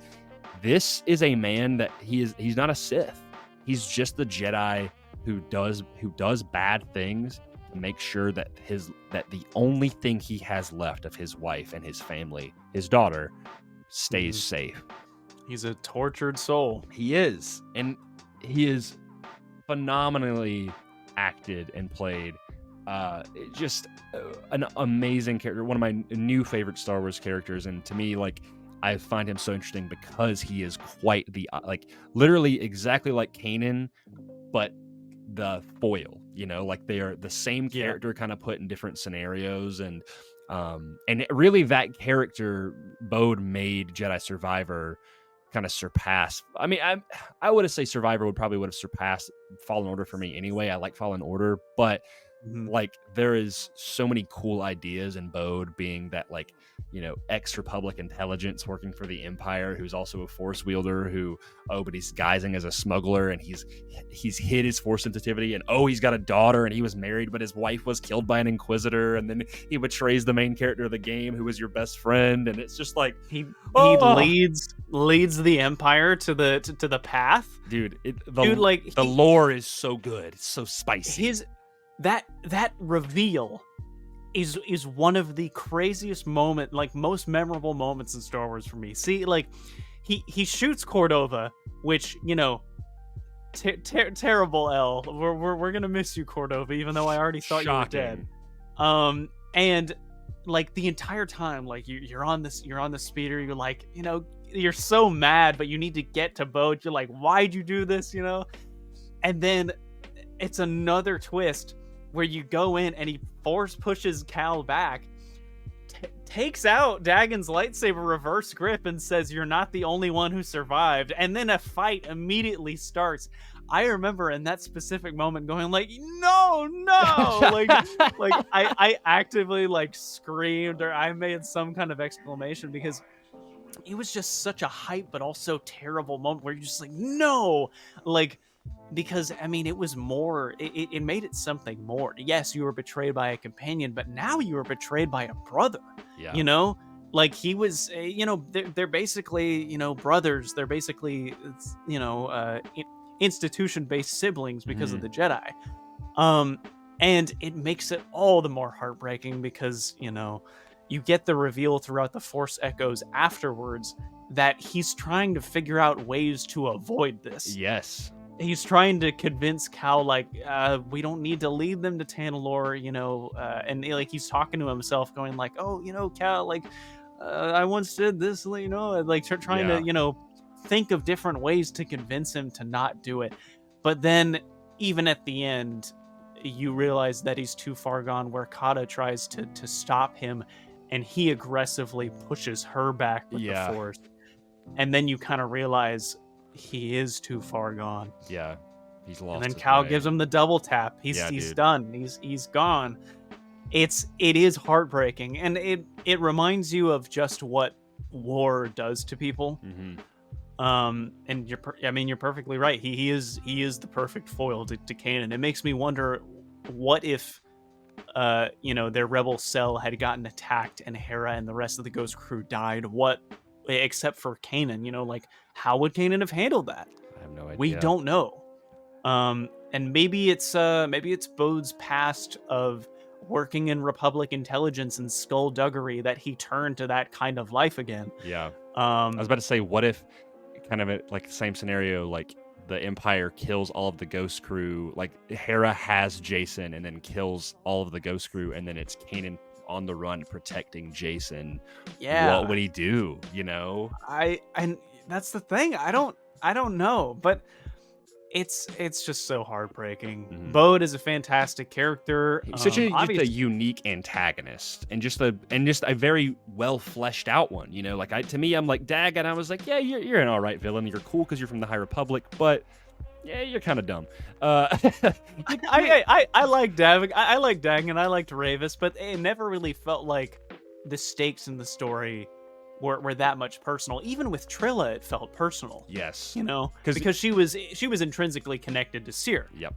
this is a man that he's not a Sith. He's just the Jedi who does bad things to make sure that the only thing he has left of his wife and his family, his daughter, stays safe. He's a tortured soul. He is. And he is phenomenally acted and played. Just an amazing character. One of my new favorite Star Wars characters. And to me, like, I find him so interesting because he is quite like literally exactly like Kanan, but the foil, like they are the same character kind of put in different scenarios. And really that character, Bode, made Jedi Survivor kind of surpass. I mean, I would say Survivor would have surpassed Fallen Order for me anyway. I like Fallen Order, but like there is so many cool ideas in Bode, being that like, ex-Republic intelligence working for the Empire, who's also a Force wielder, but he's guising as a smuggler, and he's hid his Force sensitivity, and he's got a daughter, and he was married, but his wife was killed by an Inquisitor, and then he betrays the main character of the game, who was your best friend, and it's just like he leads the Empire to the path, dude. The lore is so good, it's so spicy. That reveal is one of the craziest most memorable moments in Star Wars for me. See, like he shoots Cordova, which terrible L. We're gonna miss you, Cordova, even though I already thought Shocking. You were dead. And like the entire time, like you're on the speeder, you're like, you're so mad, but you need to get to Bode. You're like, why'd you do this? And then it's another twist where you go in and he force pushes Cal back, takes out Dagon's lightsaber reverse grip, and says, "You're not the only one who survived." And then a fight immediately starts. I remember in that specific moment going like, no, like I actively like screamed, or I made some kind of exclamation, because it was just such a hype but also terrible moment where you're just like, no, like, because I mean, it was more, it made it something more. Yes, you were betrayed by a companion, but now you were betrayed by a brother. Like he was, they're basically, brothers. They're basically, institution-based siblings because of the Jedi. And it makes it all the more heartbreaking because, you get the reveal throughout the Force Echoes afterwards that he's trying to figure out ways to avoid this. Yes. He's trying to convince Cal, like, we don't need to lead them to Tanalorr, and like he's talking to himself, going like, oh, Cal, like, I once did this, like trying to, think of different ways to convince him to not do it. But then, even at the end, you realize that he's too far gone, where Kata tries to stop him, and he aggressively pushes her back with the Force. And then you kind of realize he is too far gone. Yeah, he's lost. And then Cal gives him the double tap. He's done. He's gone. It is heartbreaking, and it reminds you of just what war does to people. And you're perfectly right. He is the perfect foil to Kanan. It makes me wonder, what if their rebel cell had gotten attacked and Hera and the rest of the Ghost crew died? What, except for Kanan, like, how would Kanan have handled that? I have no idea. We don't know. And maybe it's Bode's past of working in Republic intelligence and skullduggery that he turned to that kind of life again. Yeah. I was about to say, what if, kind of like the same scenario, like the Empire kills all of the Ghost crew, like Hera has Jason and then kills all of the Ghost crew, and then it's Kanan on the run protecting Jason. Yeah. What would he do? And that's the thing. I don't know, but it's just so heartbreaking. Bode is a fantastic character. He's such just a unique antagonist, and just a very well fleshed out one. Like to me, I'm like Dag, and I was like, yeah, you're an all right villain. You're cool because you're from the High Republic, but yeah, you're kind of dumb. I like Dag. I like Dag, and I liked Ravis, but it never really felt like the stakes in the story were that much personal. Even with Trilla, it felt personal. Yes. Because she was intrinsically connected to Seer. Yep.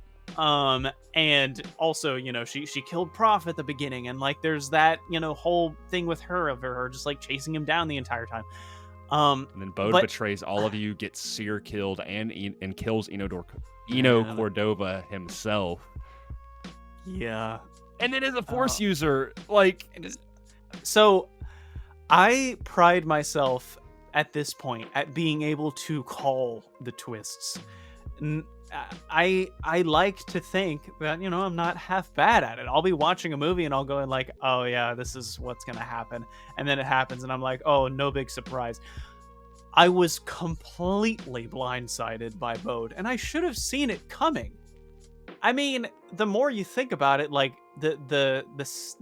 And also, she killed Prof at the beginning, and like there's that, whole thing with her of her just like chasing him down the entire time. And then Bode betrays all of you, gets Seer killed, and kills Eno Cordova himself. Yeah. And then as a Force user, like, so I pride myself at this point at being able to call the twists. I like to think that, I'm not half bad at it. I'll be watching a movie and I'll go in like, oh yeah, this is what's going to happen. And then it happens and I'm like, oh, no big surprise. I was completely blindsided by Bode, and I should have seen it coming. I mean, the more you think about it, like the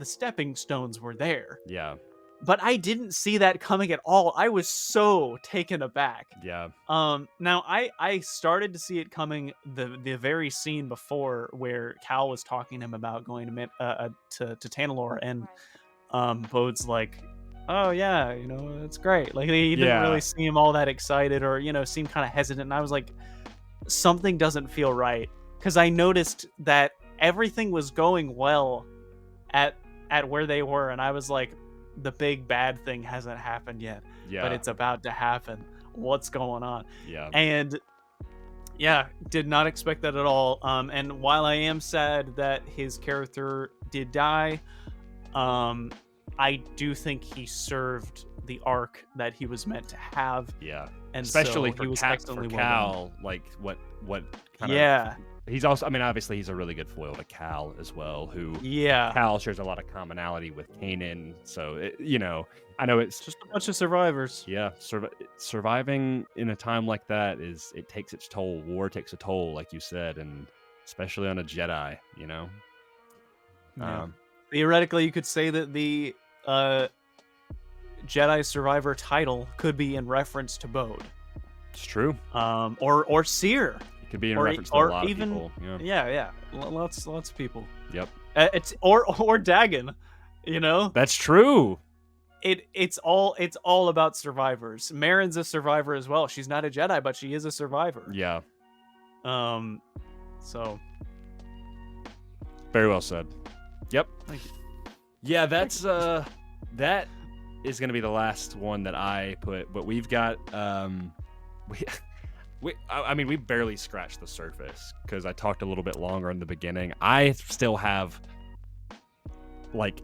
stepping stones were there. Yeah. But I didn't see that coming at all. I was so taken aback. Yeah. Now I started to see it coming the very scene before where Cal was talking to him about going to Tanalorr, and Bode's like, oh yeah, it's great. Like he didn't really seem all that excited, or seem kind of hesitant. And I was like, something doesn't feel right, because I noticed that everything was going well at where they were, and I was like, the big bad thing hasn't happened yet, but it's about to happen. What's going on? Yeah. And did not expect that at all. And while I am sad that his character did die, I do think he served the arc that he was meant to have. Yeah. And especially so for he was excellently Cal, like what kind of. He's also, I mean, obviously he's a really good foil to Cal as well, who Cal shares a lot of commonality with Kanan. So, I know it's just a bunch of survivors. Yeah. Surviving in a time like that it takes its toll. War takes a toll, like you said, and especially on a Jedi, Yeah. Theoretically, you could say that the Jedi Survivor title could be in reference to Bode. It's true. Or Seer. It could be in reference to a lot of people. Yeah. Lots of people. Yep. It's or Dagon, That's true. It's all about survivors. Marin's a survivor as well. She's not a Jedi, but she is a survivor. Yeah. So. Very well said. Yep. Thank you. Yeah, that's that is going to be the last one that I put, but we've got we barely scratched the surface, because I talked a little bit longer in the beginning. I still have like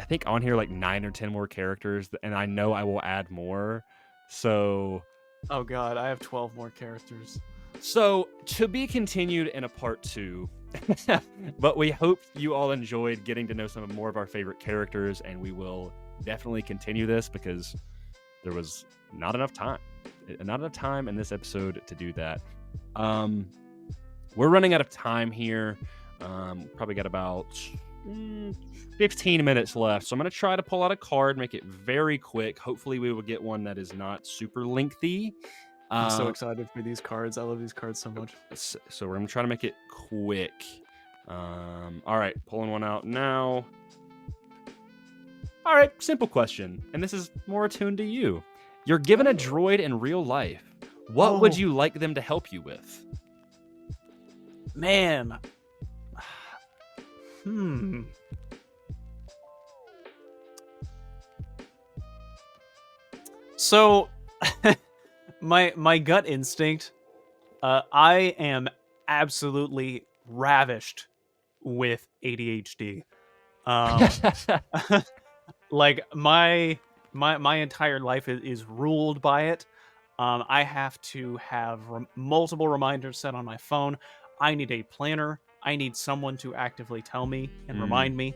I think on here like 9 or 10 more characters, and I know I will add more. So, oh god, I have 12 more characters. So to be continued in a part 2. But we hope you all enjoyed getting to know some more of our favorite characters, and we will definitely continue this because there was not enough time in this episode to do that. We're running out of time here. Probably got about 15 minutes left, so I'm going to try to pull out a card, make it very quick. Hopefully we will get one that is not super lengthy. I'm so excited for these cards. I love these cards so much. So we're going to try to make it quick. All right, pulling one out now. All right, simple question, and this is more attuned to you. You're given a droid in real life. What would you like them to help you with? Man. So, my gut instinct, I am absolutely ravished with ADHD. Like my entire life is ruled by it. I have to have multiple reminders set on my phone. I need a planner. I need someone to actively tell me and remind me.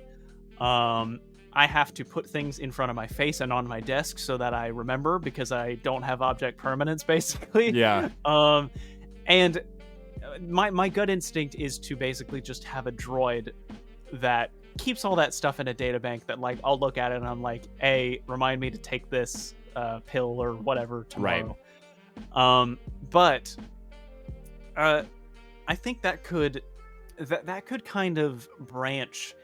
I have to put things in front of my face and on my desk so that I remember, because I don't have object permanence, basically. Yeah. And my gut instinct is to basically just have a droid that keeps all that stuff in a data bank that, like, I'll look at it and I'm like, hey, remind me to take this pill or whatever tomorrow. Right. But I think that could kind of branch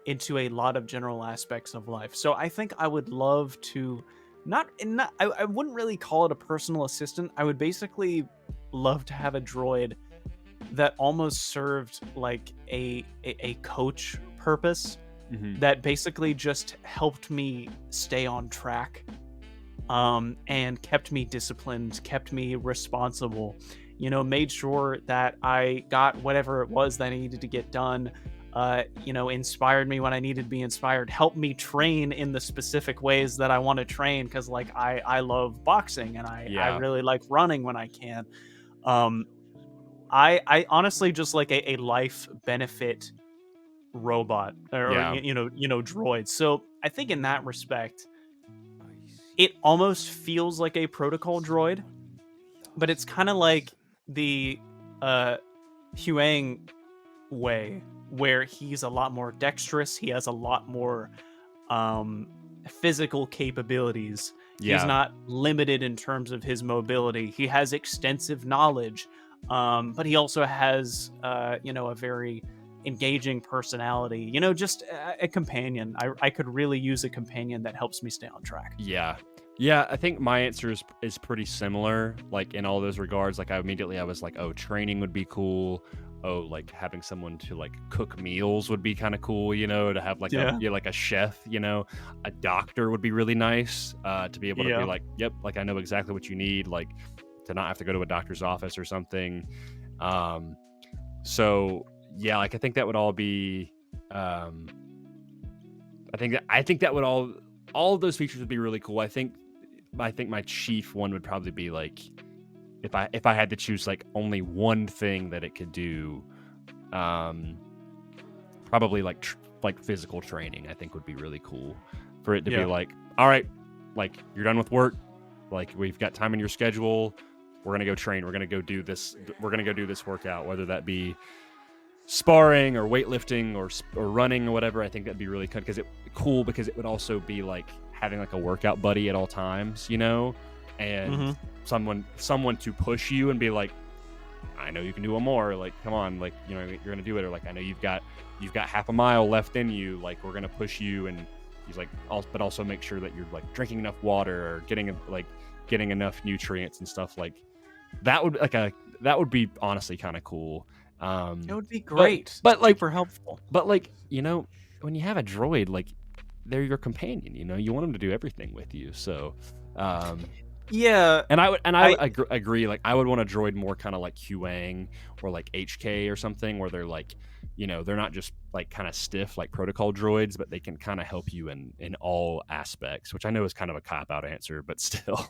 into a lot of general aspects of life. So I think I would love to I wouldn't really call it a personal assistant. I would basically love to have a droid that almost served like a coach purpose, that basically just helped me stay on track, and kept me disciplined, kept me responsible, made sure that I got whatever it was that I needed to get done, inspired me when I needed to be inspired, helped me train in the specific ways that I want to train, because like I love boxing and I really like running when I can. I honestly just like a life benefit robot, or droid. So I think in that respect, it almost feels like a protocol droid, but it's kind of like the Huang way, where he's a lot more dexterous. He has a lot more physical capabilities. He's not limited in terms of his mobility. He has extensive knowledge, but he also has a very engaging personality, just a companion. I could really use a companion that helps me stay on track. Yeah, I think my answer is pretty similar, like in all those regards. Like I was like, oh, training would be cool. Oh, like having someone to like cook meals would be kind of cool, to have like a chef, a doctor would be really nice, to be able to be like, yep, like I know exactly what you need, like to not have to go to a doctor's office or something. So yeah, like I think that would all be, I think that would all of those features would be really cool. I think my chief one would probably be like, if I had to choose like only one thing that it could do, probably like physical training, I think would be really cool for it to be like, all right, like you're done with work, like we've got time in your schedule, we're gonna go train, we're gonna go do this workout, whether that be sparring or weightlifting or running or whatever. I think that'd be really cool because it would also be like having like a workout buddy at all times, and someone to push you and be like, I know you can do one more, like come on, like you're gonna do it, or like I know you've got half a mile left in you, like we're gonna push you. And he's like, but also make sure that you're like drinking enough water or getting enough nutrients and stuff. Like that would be honestly kind of cool. It would be great, but like super helpful. But like when you have a droid, like they're your companion, you want them to do everything with you. So Yeah, And I agree. Like, I would want a droid more kind of like Huang or like HK or something, where they're like, they're not just like kind of stiff like protocol droids, but they can kind of help you in all aspects. Which I know is kind of a cop out answer, but still.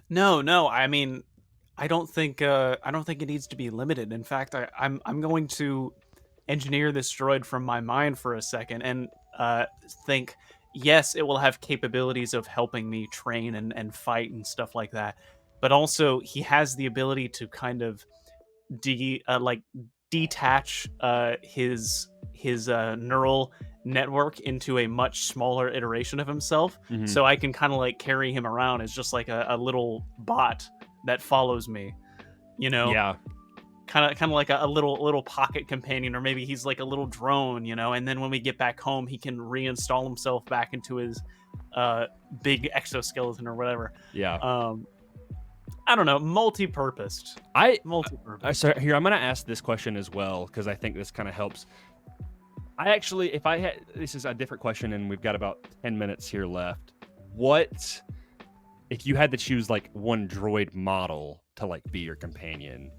No. I mean, I don't think it needs to be limited. In fact, I'm going to engineer this droid from my mind for a second and think, yes, it will have capabilities of helping me train and fight and stuff like that, but also he has the ability to kind of detach his neural network into a much smaller iteration of himself, so I can kind of like carry him around as just like a little bot that follows me, Yeah. kind of like a little pocket companion, or maybe he's like a little drone, and then when we get back home he can reinstall himself back into his big exoskeleton or whatever. Yeah. I don't know, multi-purposed. So here, I'm going to ask this question as well, because I think this kind of helps. This is a different question, and we've got about 10 minutes here left. What, if you had to choose like one droid model to like be your companion,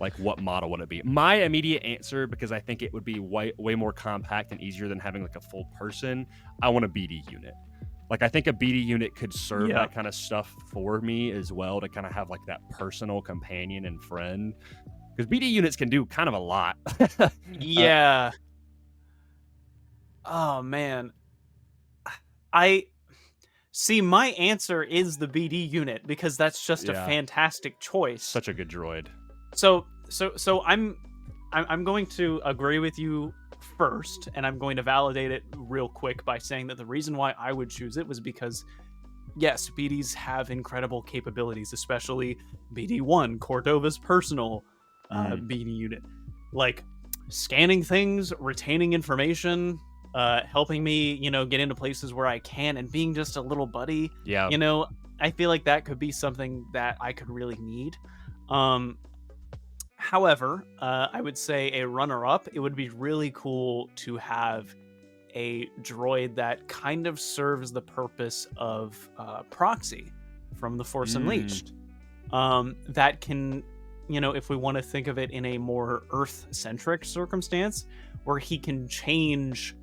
like what model would it be? My immediate answer, because I think it would be way more compact and easier than having like a full person, I want a BD unit. Like, I think a BD unit could serve that kind of stuff for me as well, to kind of have like that personal companion and friend. Because BD units can do kind of a lot. Yeah. Oh, man. I see, my answer is the BD unit, because that's just a fantastic choice. Such a good droid. So I'm going to agree with you first, and I'm going to validate it real quick by saying that the reason why I would choose it was because, yes, BDs have incredible capabilities, especially BD1, Cordova's personal BD unit. Like, scanning things, retaining information, helping me, get into places where I can, and being just a little buddy. Yeah. I feel like that could be something that I could really need. However, I would say a runner-up, it would be really cool to have a droid that kind of serves the purpose of Proxy from The Force Unleashed. That can, if we want to think of it in a more Earth-centric circumstance, where he can change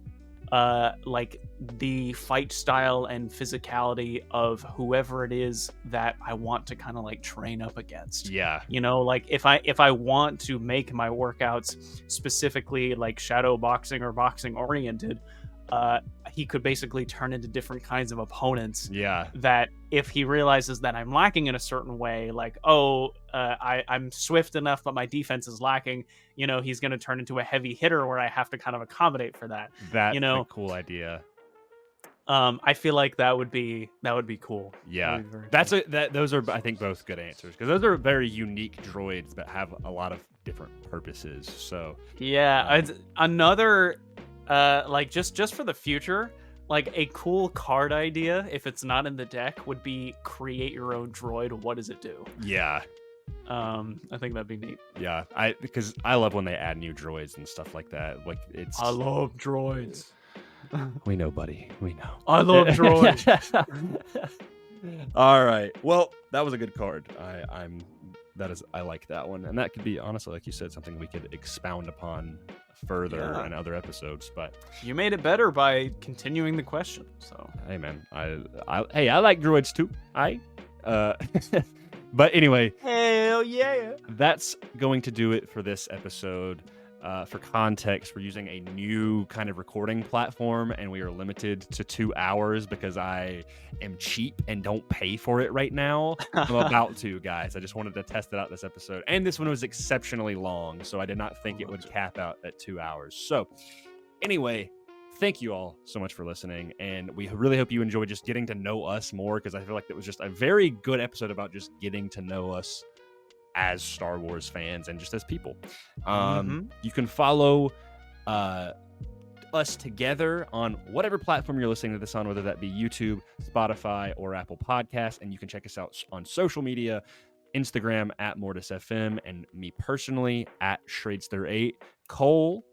like the fight style and physicality of whoever it is that I want to kind of like train up against. Yeah. Like if I want to make my workouts specifically like shadow boxing or boxing oriented, he could basically turn into different kinds of opponents. Yeah. That if he realizes that I'm lacking in a certain way, like, I'm swift enough, but my defense is lacking, he's going to turn into a heavy hitter where I have to kind of accommodate for that. That's a cool idea. I feel like that would be cool. Yeah. Cool. Those are, I think, both good answers, because those are very unique droids that have a lot of different purposes. So yeah, another like just for the future, like a cool card idea, if it's not in the deck, would be create your own droid. What does it do? Yeah. I think that'd be neat. Yeah, because I love when they add new droids and stuff like that. Like, I love droids. We know, buddy. We know. I love droids. All right. Well, that was a good card. I like that one, and that could be, honestly, like you said, something we could expound upon further in other episodes. But you made it better by continuing the question. So hey, man, I like droids too. But anyway, hell yeah, that's going to do it for this episode. For context, we're using a new kind of recording platform, and we are limited to 2 hours because I am cheap and don't pay for it right now. I'm about to, guys. I just wanted to test it out this episode. And this one was exceptionally long, so I did not think it would cap out at 2 hours. So anyway, thank you all so much for listening, and we really hope you enjoyed just getting to know us more, because I feel like it was just a very good episode about just getting to know us as Star Wars fans and just as people. You can follow us together on whatever platform you're listening to this on, whether that be YouTube, Spotify, or Apple Podcasts, and you can check us out on social media, Instagram at Mortis FM, and me personally at Shradester8. Cole,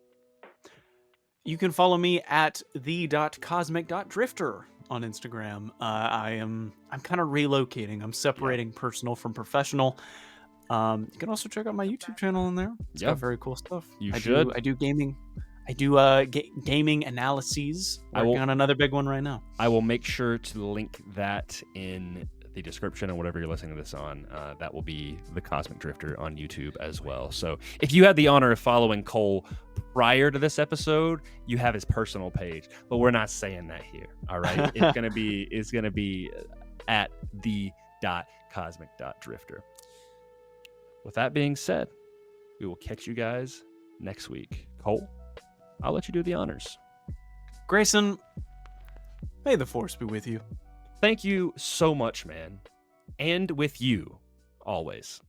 you can follow me at the.cosmic.drifter on Instagram. I'm kind of relocating. I'm separating personal from professional. You can also check out my YouTube channel in there. It's got very cool stuff. I do gaming. I do gaming analyses. Working on another big one right now. I will make sure to link that in the description and whatever you're listening to this on. That will be the Cosmic Drifter on YouTube as well. So if you had the honor of following Cole prior to this episode, you have his personal page, but we're not saying that here. All right, it's gonna be at the.cosmic.drifter. With that being said, we will catch you guys next week. Cole, I'll let you do the honors. Grayson, may the Force be with you. Thank you so much, man. And with you, always.